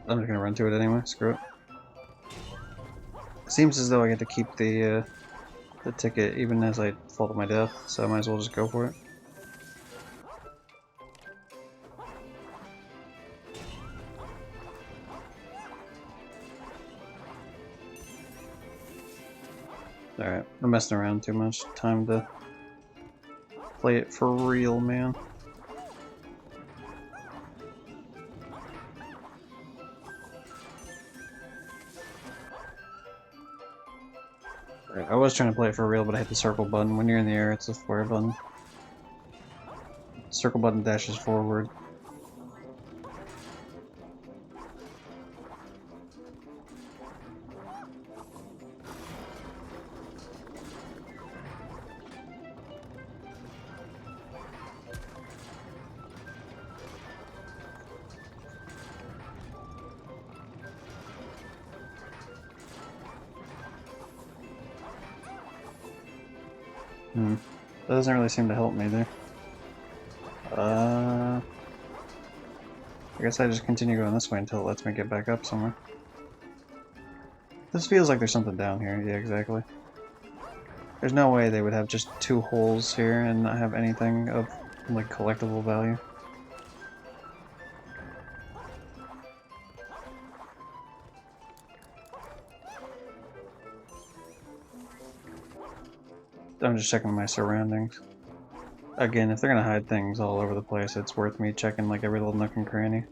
I'm just gonna run to it anyway, screw it. It seems as though I get to keep the ticket even as I fall to my death, so I might as well just go for it. Alright, I'm messing around too much. Time to play it for real, man. I was trying to play it for real, but I hit the circle button. When you're in the air, it's the square button. Circle button dashes forward. That doesn't really seem to help me there. I guess I just continue going this way until it lets me get back up somewhere. This feels like there's something down here. Yeah, exactly. There's no way they would have just 2 holes here and not have anything of, like, collectible value. I'm just checking my surroundings. Again, if they're gonna hide things all over the place, it's worth me checking, like, every little nook and cranny.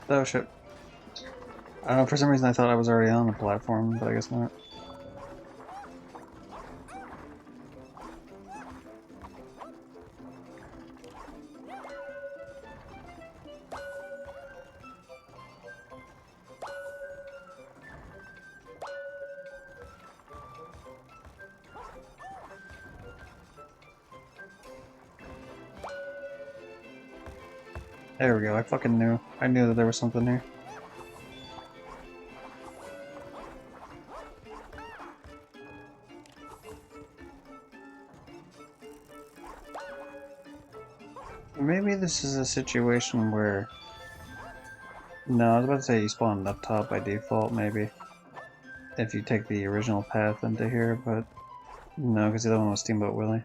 Oh shit. I don't know, for some reason I thought I was already on the platform, but I guess not. There we go, I fucking knew. I knew that there was something here. Maybe this is a situation where... No, I was about to say you spawned up top by default, maybe. If you take the original path into here, but... No, because the other one was Steamboat Willie.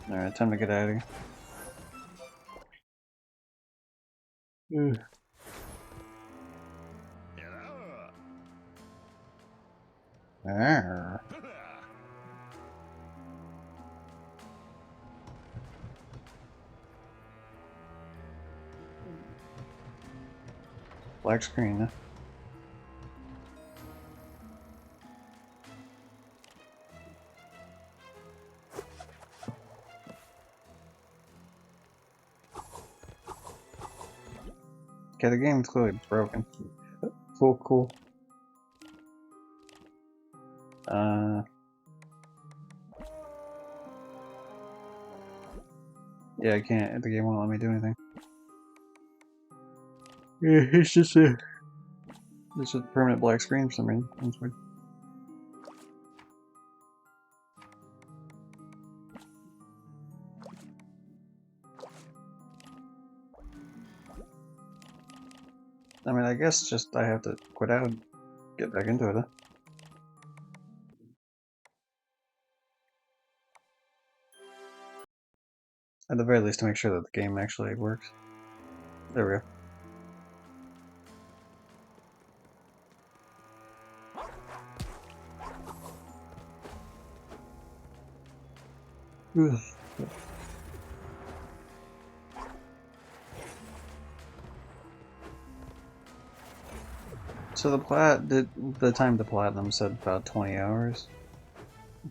Alright, time to get out of here. Arr. Black screen, huh? Okay, the game's clearly broken. Cool. Yeah, I can't. The game won't let me do anything. Yeah, it's just a permanent black screen for some reason. That's weird. I mean, I guess just I have to quit out and get back into it, huh? At the very least, to make sure that the game actually works. There we go. Ugh. So the time to platinum said about 20 hours,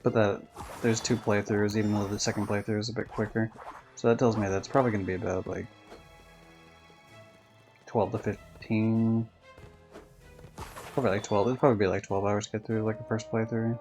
but that there's 2 playthroughs, even though the second playthrough is a bit quicker. So that tells me that's probably going to be about like 12 to 15. Probably like 12. It'd probably be like 12 hours to get through like a first playthrough.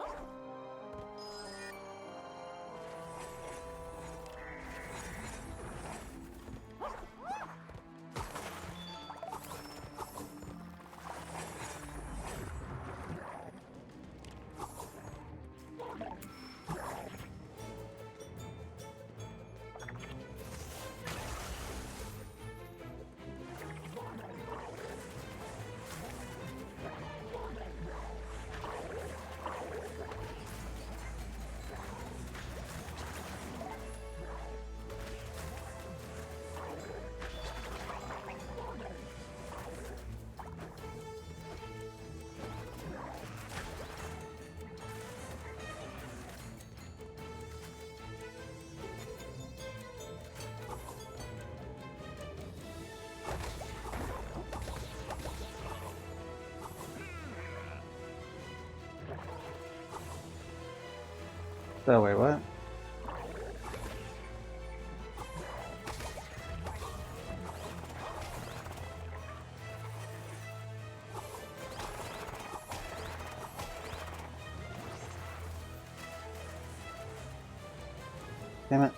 Oh, wait, what? Damn it.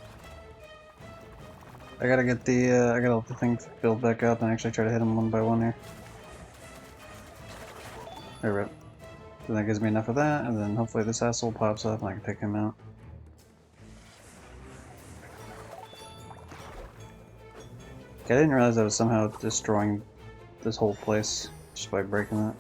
I gotta get the, I gotta let the thing build back up and actually try to hit them one by one here. There we go. So that gives me enough of that, and then hopefully this asshole pops up and I can take him out. Okay, I didn't realize I was somehow destroying this whole place just by breaking that.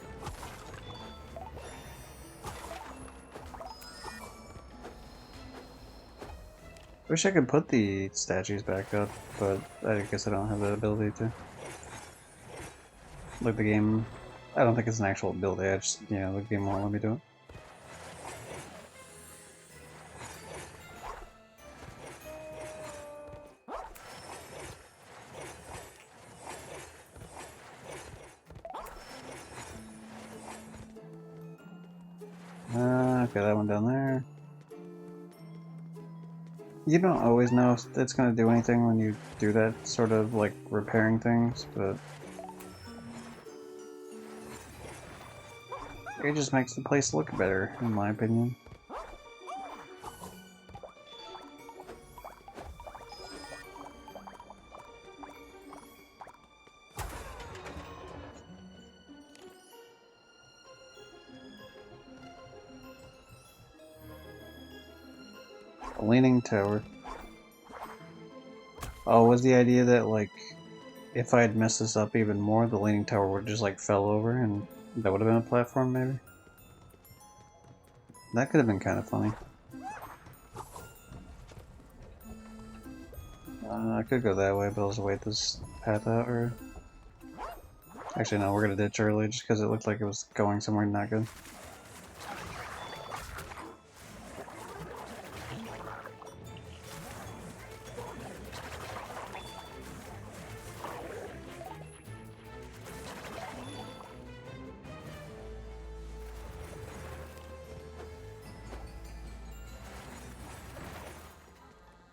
Wish I could put the statues back up, but I guess I don't have the ability to. Like the game, I don't think it's an actual ability, I just, you know, the game won't let me do it. Okay, that one down there. You don't always know if it's going to do anything when you do that sort of, like, repairing things, but it just makes the place look better, in my opinion. A leaning tower. Oh, was the idea that, like, if I had messed this up even more, the leaning tower would just, like, fell over and that would have been a platform, maybe? That could have been kind of funny. I could go that way, but I'll just wait this path out, or... Actually, no, we're gonna ditch early just because it looked like it was going somewhere not good.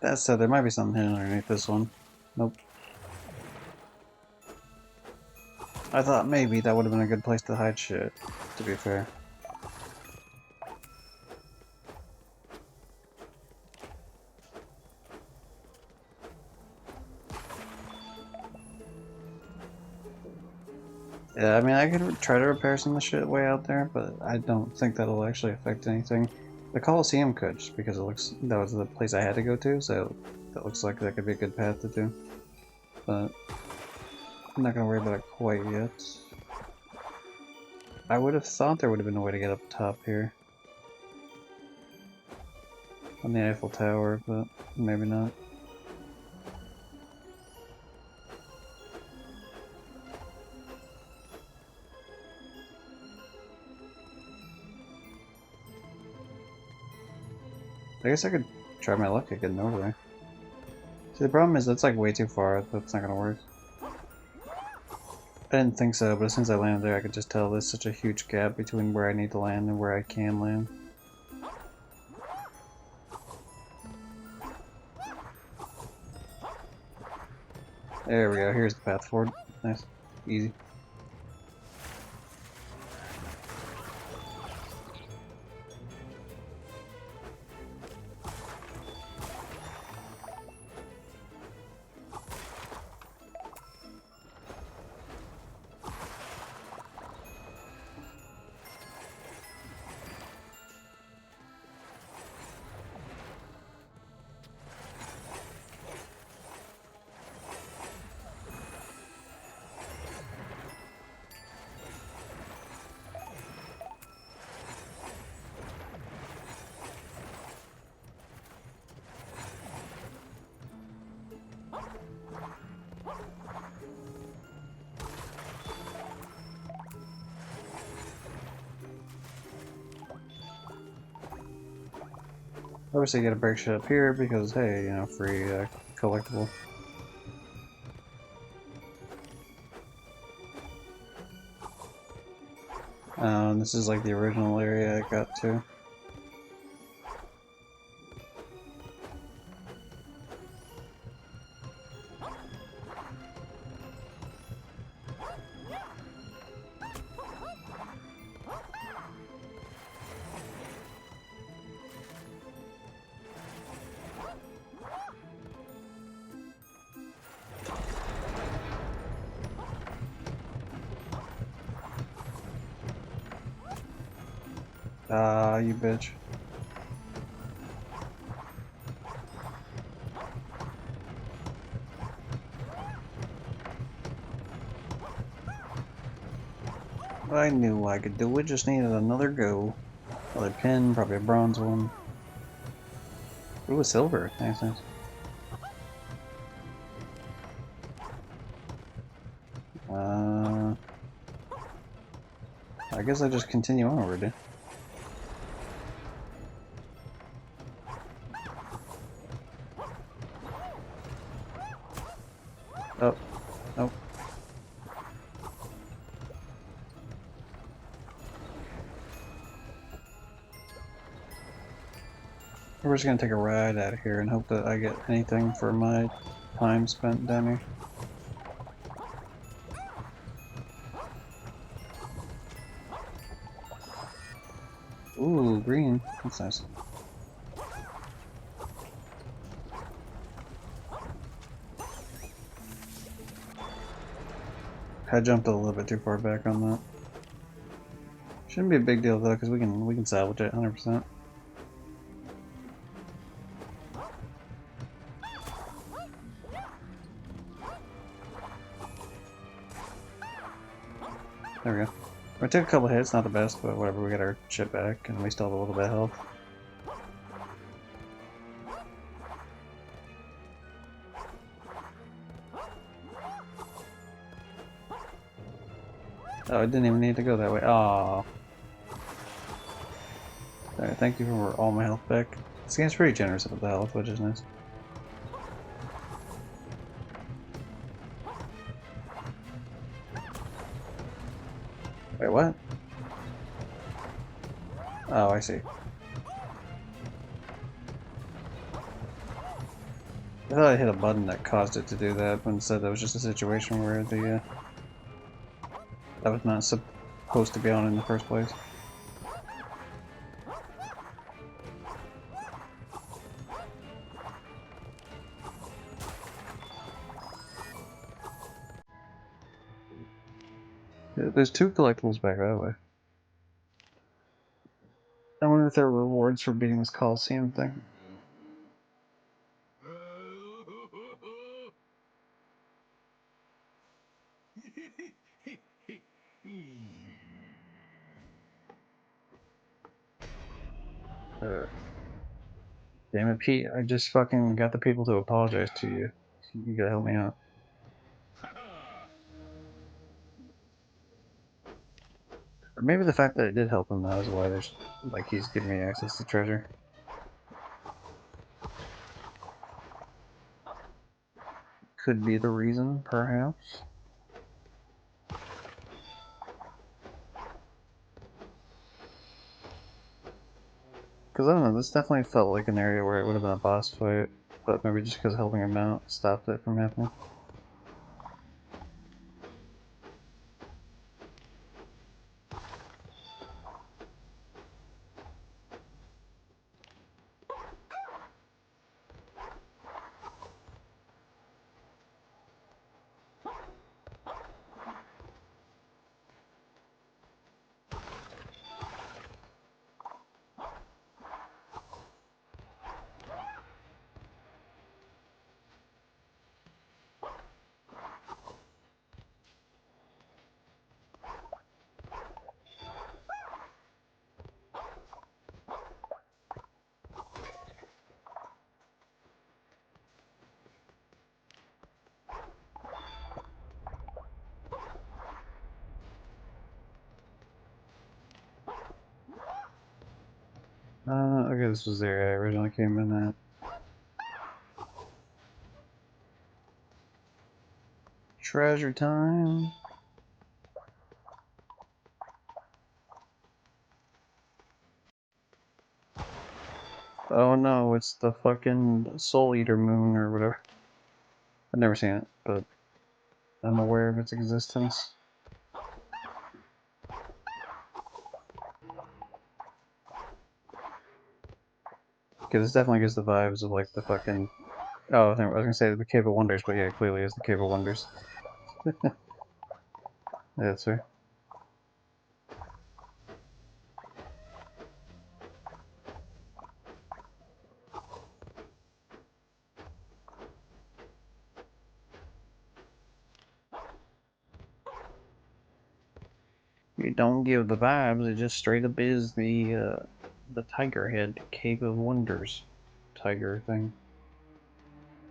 That said, there might be something hidden underneath this one. Nope. I thought maybe that would have been a good place to hide shit, to be fair. Yeah, I mean, I could try to repair some of the shit way out there, but I don't think that'll actually affect anything. The Coliseum could, just because it looks that was the place I had to go to, so that looks like that could be a good path to do. But I'm not gonna worry about it quite yet. I would have thought there would have been a way to get up top here. On the Eiffel Tower, but maybe not. I guess I could try my luck at getting over there. See, the problem is that's like way too far, that's not gonna work. I didn't think so, but as soon as I landed there, I could just tell there's such a huge gap between where I need to land and where I can land. There we go, here's the path forward. Nice. Easy. Obviously, you gotta break shit up here because, hey, you know, free collectible. And this is like the original area I got to. Ah, you bitch. I knew I could do it, just needed another go. Another pin, probably a bronze one. Ooh, a silver. Nice, nice. I guess I just continue onward. Oh, oh. We're just gonna take a ride out of here and hope that I get anything for my time spent down here. Ooh, green. That's nice. I jumped a little bit too far back on that. Shouldn't be a big deal though, because we can salvage it 100%. There we go. We took a couple hits, not the best, but whatever. We got our shit back, and we still have a little bit of health. Oh, I didn't even need to go that way. Oh. Alright, thank you for all my health back. This game's pretty generous with the health, which is nice. Wait, what? Oh, I see. I thought I hit a button that caused it to do that, but instead that was just a situation where the that was not supposed to be on in the first place. Yeah, there's two collectibles back that way. I wonder if there are rewards for beating this Coliseum thing. Uh, Damn it, Pete. I just fucking got the people to apologize to you. You gotta help me out. Or maybe the fact that it did help him now is why there's like he's giving me access to treasure. Could be the reason, perhaps. Because I don't know, this definitely felt like an area where it would have been a boss fight, but maybe just because helping him out stopped it from happening. Okay, this was the area I originally came in at. Treasure time! Oh no, it's the fucking Soul Eater moon or whatever. I've never seen it, but I'm aware of its existence. Because it definitely gives the vibes of like the fucking. Oh, I was gonna say the Cave of Wonders, but yeah, it clearly is the Cave of Wonders. That's right. It don't give the vibes. It just straight up is the Tiger Head Cave of Wonders tiger thing.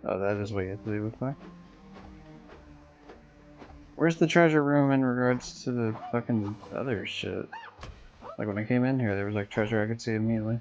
Oh, that is what you have to do with me. Where's the treasure room in regards to the fucking other shit? Like when I came in here, there was like treasure I could see immediately.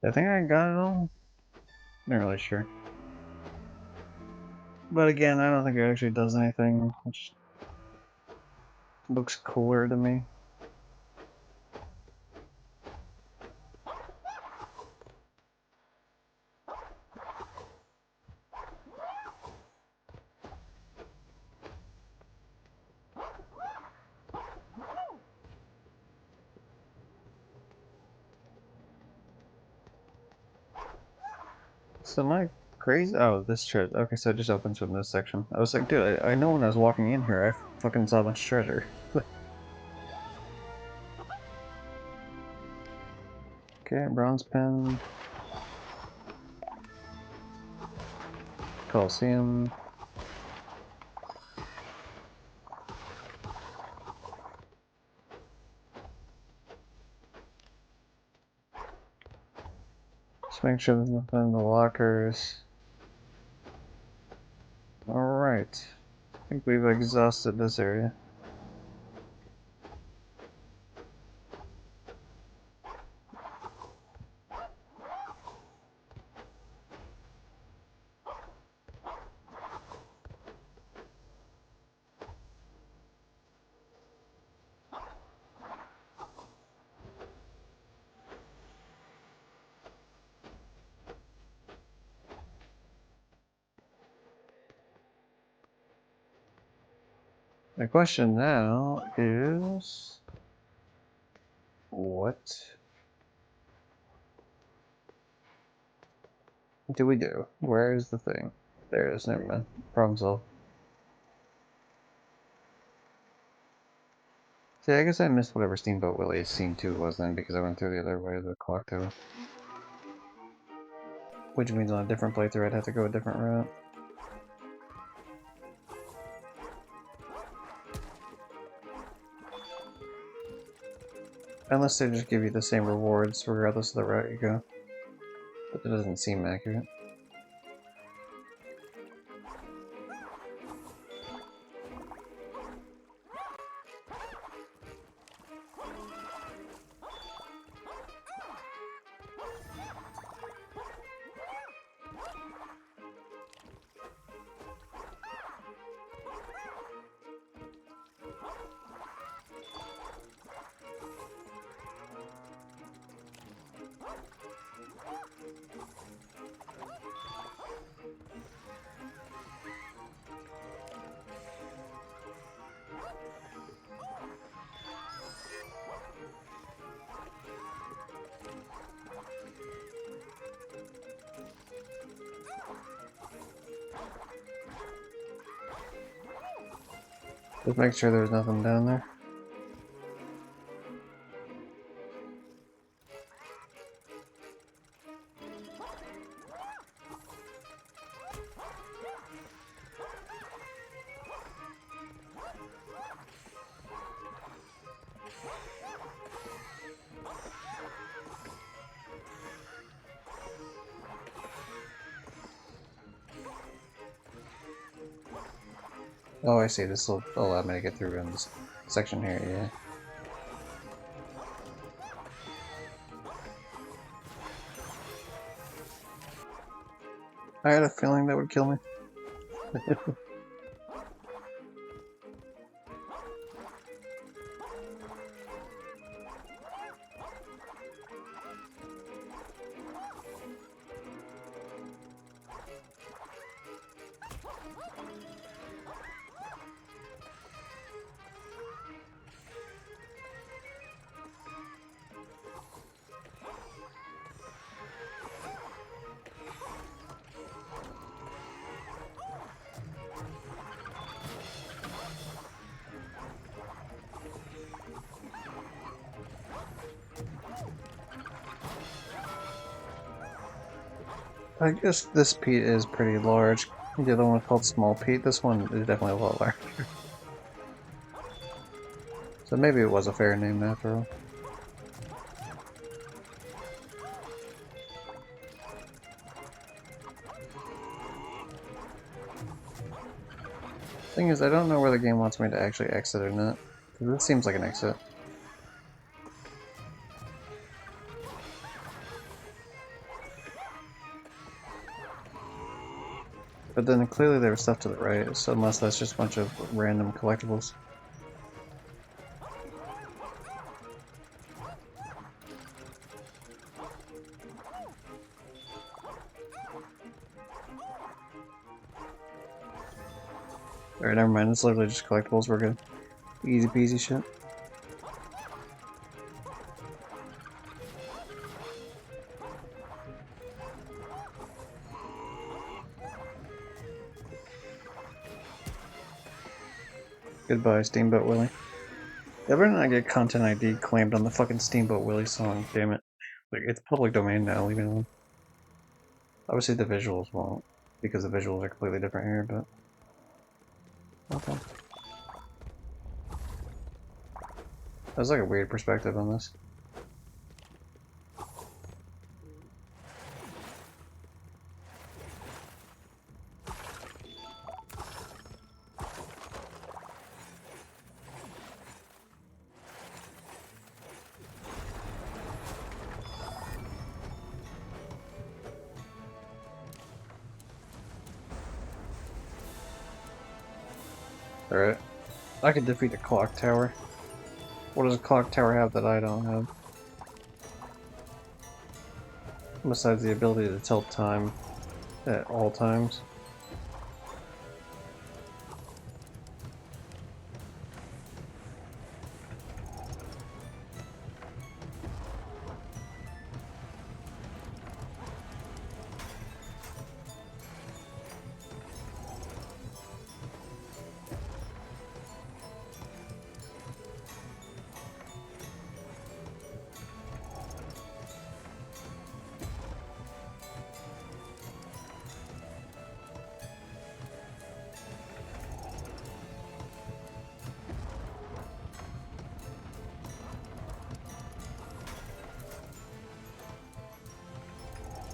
I think I got it all. Not really sure. But again, I don't think it actually does anything. It just looks cooler to me. So am I crazy? Oh, this treasure. Okay, so it just opens from this section. I was like, dude, I know when I was walking in here, I fucking saw a bunch of treasure. Okay, bronze pen. Coliseum. Just make sure there's nothing in the lockers. Alright. I think we've exhausted this area. The question now is... what do we do? Where is the thing? There it is, never mind. Problem solved. See, I guess I missed whatever Steamboat Willie's scene 2 was then because I went through the other way of the clock tower. Which means on a different playthrough I'd have to go a different route. Unless they just give you the same rewards regardless of the route you go. But it doesn't seem accurate. Just make sure there's nothing down there. Oh, I see. This will allow me to get through in this section here, yeah. I had a feeling that would kill me. I guess this peat is pretty large. The other one was called small peat. This one is definitely a lot larger. So maybe it was a fair name after all. Thing is, I don't know where the game wants me to actually exit or not. Because this seems like an exit. But then clearly there was stuff to the right, so unless that's just a bunch of random collectibles. Alright, never mind, it's literally just collectibles, we're good. Easy peasy shit. Goodbye, Steamboat Willie. I better not get Content ID claimed on the fucking Steamboat Willie song, damn it. Like, it's public domain now, leave it alone. Obviously the visuals won't, because the visuals are completely different here, but... Okay. That's like a weird perspective on this. Alright. I could defeat the clock tower. What does a clock tower have that I don't have? Besides the ability to tell time at all times.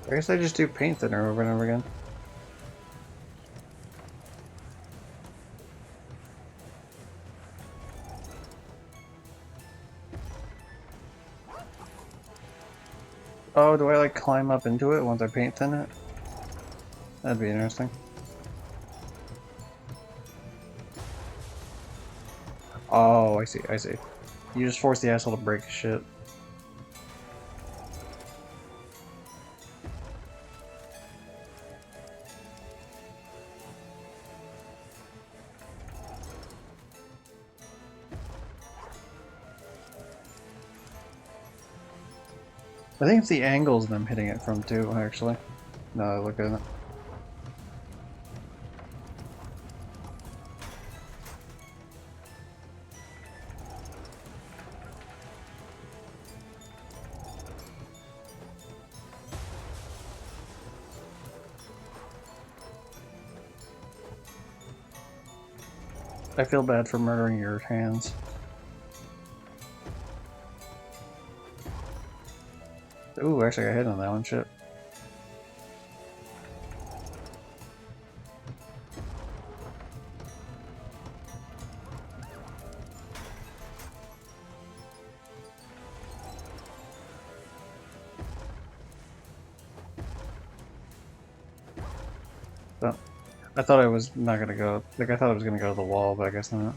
I guess I just do paint thinner over and over again. Oh, do I like climb up into it once I paint thin it? That'd be interesting. Oh, I see, I see. You just force the asshole to break shit. I think it's the angles I'm hitting it from too, actually. No, I look at it. I feel bad for murdering your hands. Ooh, actually I hit on that one, shit. So, I thought I was not gonna go. Like, I thought I was gonna go to the wall, but I guess not.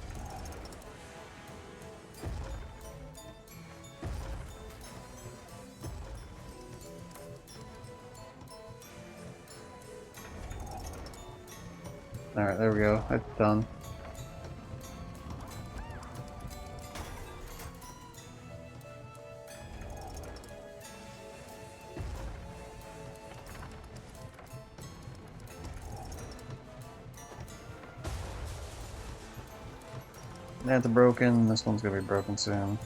Alright, there we go. It's done. That's broken. This one's gonna be broken soon.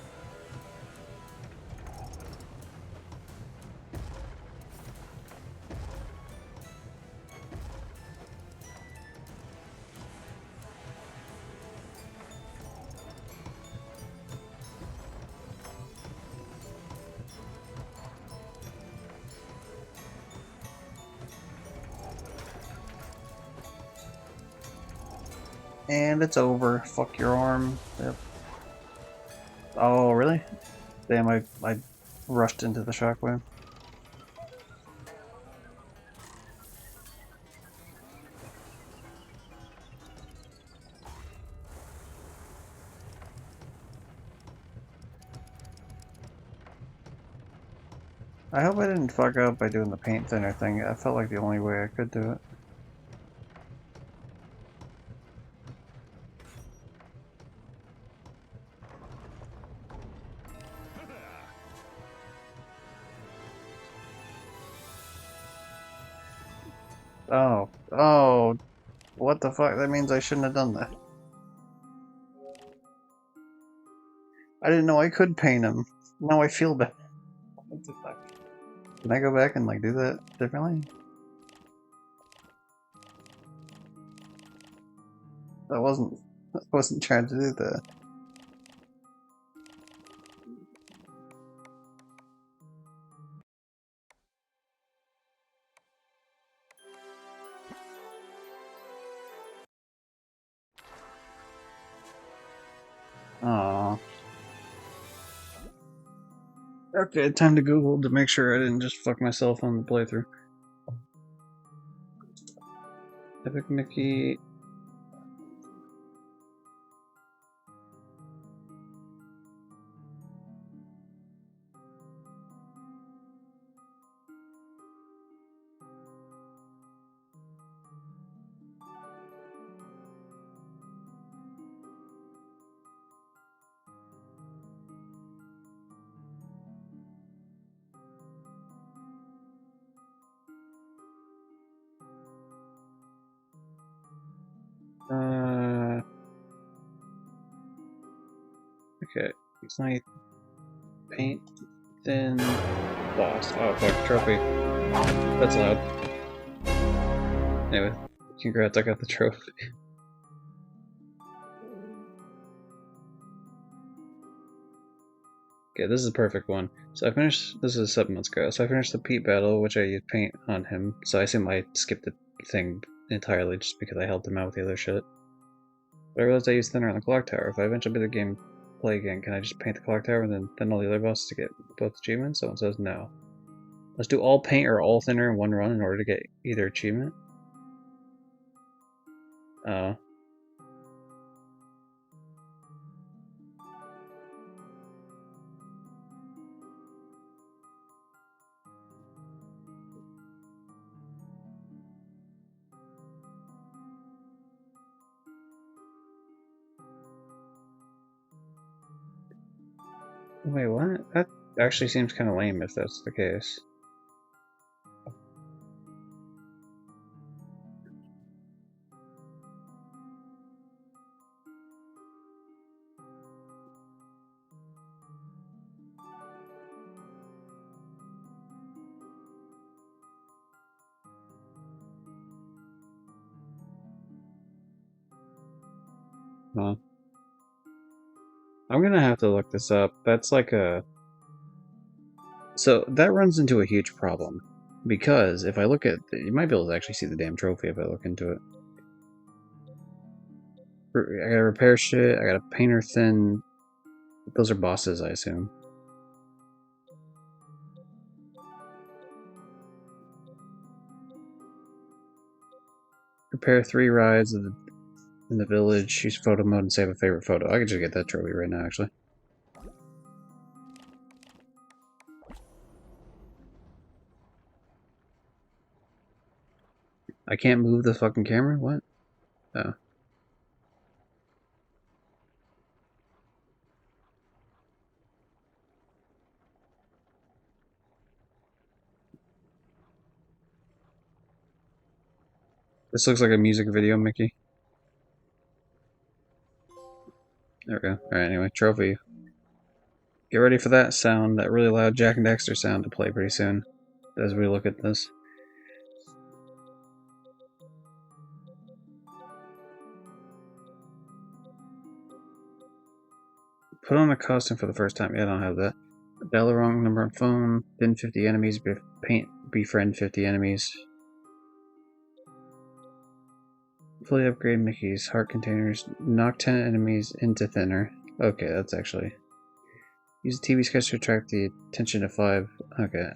And it's over. Fuck your arm. Yep. Oh, really? Damn, I rushed into the shockwave. I hope I didn't fuck up by doing the paint thinner thing. I felt like the only way I could do it. Oh. Oh. What the fuck? That means I shouldn't have done that. I didn't know I could paint him. Now I feel bad. What the fuck? Can I go back and like do that differently? I wasn't trying to do that. Aww. Okay, time to Google to make sure I didn't just fuck myself on the playthrough. Epic Mickey. Okay. It's not paint thin boss. Oh fuck, trophy. That's loud. Anyway, congrats, I got the trophy. Okay, this is a perfect one. So I finished, this is 7 months ago, so I finished the Pete battle, which I used paint on him, so I assume I skipped the thing entirely just because I helped him out with the other shit. But I realized I used thinner on the clock tower. If I eventually beat the game play again, can I just paint the clock tower and then all the other bosses to get both achievements? Someone says no. Let's do all paint or all thinner in one run in order to get either achievement. Oh. Wait, what? That actually seems kind of lame if that's the case. Huh. I'm gonna have to look this up. That's like a... So that runs into a huge problem. Because if I look at... You might be able to actually see the damn trophy if I look into it. I gotta repair shit, I gotta painter thin. Those are bosses, I assume. Prepare 3 rides in the village, use photo mode, and save a favorite photo. I could just get that trophy right now, actually. I can't move the fucking camera? What? Oh. This looks like a music video, Mickey. There we go. Alright, anyway, trophy. Get ready for that sound, that really loud Jack and Dexter sound to play pretty soon as we look at this. Put on a costume for the first time. Yeah, I don't have that. Dial the wrong number on phone. Pin 50 enemies. Befriend 50 enemies. Fully upgrade Mickey's heart containers. Knock 10 enemies into thinner. Okay, that's actually... Use a TV sketch to attract the attention of 5. Okay,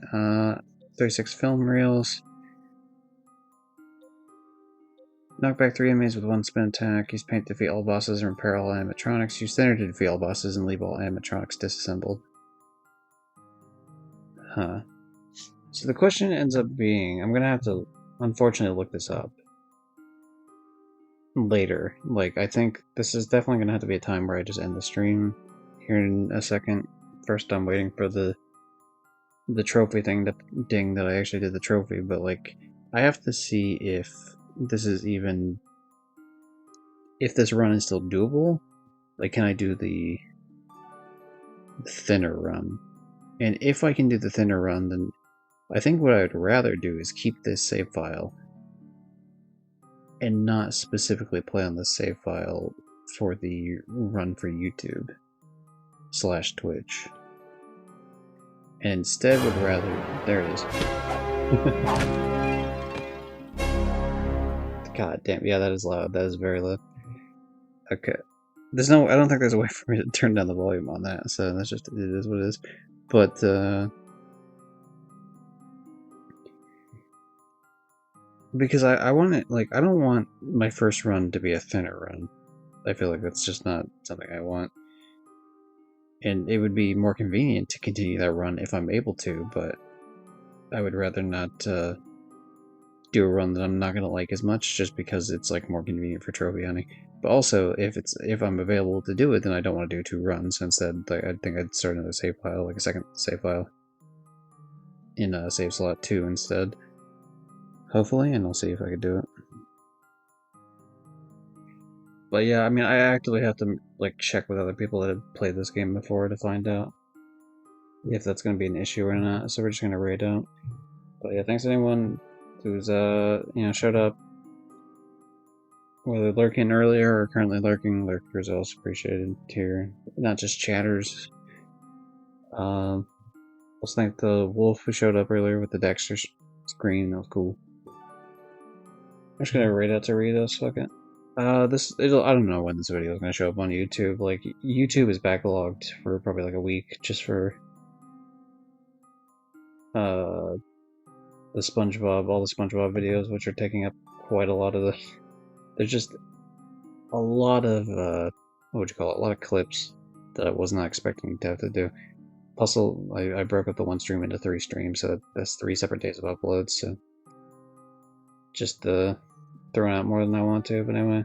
36 film reels. Knock back 3 enemies with 1 spin attack. Use paint to defeat all bosses and repair all animatronics. Use thinner to defeat all bosses and leave all animatronics disassembled. Huh. So the question ends up being... I'm gonna have to, unfortunately, look this up later. Like, I think this is definitely gonna have to be a time where I just end the stream here in a second. First, I'm waiting for the trophy thing to ding that I actually did the trophy, but like, I have to see if this is even, if this run is still doable. Like, can I do the thinner run? And if I can do the thinner run, then I think what I'd rather do is keep this save file and not specifically play on this save file for the run for YouTube / Twitch. And instead would rather... There it is. God damn, yeah, that is loud. That is very loud. Okay. There's no... I don't think there's a way for me to turn down the volume on that, so that's just... It is what it is. But, because I want it... Like, I don't want my first run to be a thinner run. I feel like that's just not something I want. And it would be more convenient to continue that run if I'm able to, but I would rather not do a run that I'm not gonna like as much, just because it's like more convenient for trophy hunting. But also, if I'm available to do it, then I don't want to do 2 runs. Instead, like, I think I'd start another save file, like a second save file, in save slot 2 instead. Hopefully, and I'll see if I could do it. But yeah, I mean, I actively have to like check with other people that have played this game before to find out if that's going to be an issue or not. So we're just going to raid out. But yeah, thanks to anyone who's showed up, whether lurking earlier or currently lurking. Lurkers are also appreciated here, not just chatters. Let's thank the wolf who showed up earlier with the Dexter screen. That was cool. I'm just gonna raid out to read us. Fuck it. I don't know when this video is gonna show up on YouTube. Like, YouTube is backlogged for probably like a week just for the SpongeBob, all the SpongeBob videos, which are taking up quite a lot of the... There's just a lot of, what would you call it? A lot of clips that I was not expecting to have to do. Plus, I broke up the one stream into 3 streams, so that's 3 separate days of uploads, so just throwing out more than I want to, but anyway.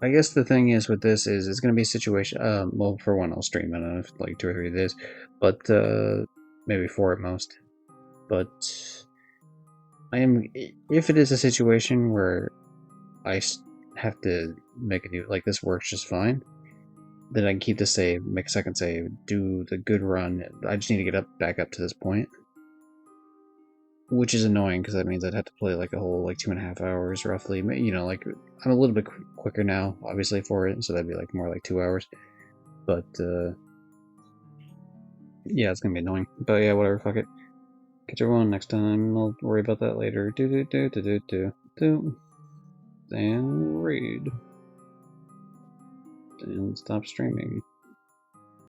I guess the thing is with this is it's going to be a situation, well, for one, I'll stream, I don't know, if like 2 or 3 days, but, maybe 4 at most. But if it is a situation where I have to make a new, like, this works just fine, then I can keep the save, make a second save, do the good run. I just need to get back up to this point. Which is annoying, because that means I'd have to play like a whole, like, 2.5 hours roughly. You know, like, I'm a little bit quicker now, obviously, for it, so that'd be like more like 2 hours. But, yeah, it's gonna be annoying. But yeah, whatever, fuck it. Catch everyone next time, I'll worry about that later. And read. And stop streaming.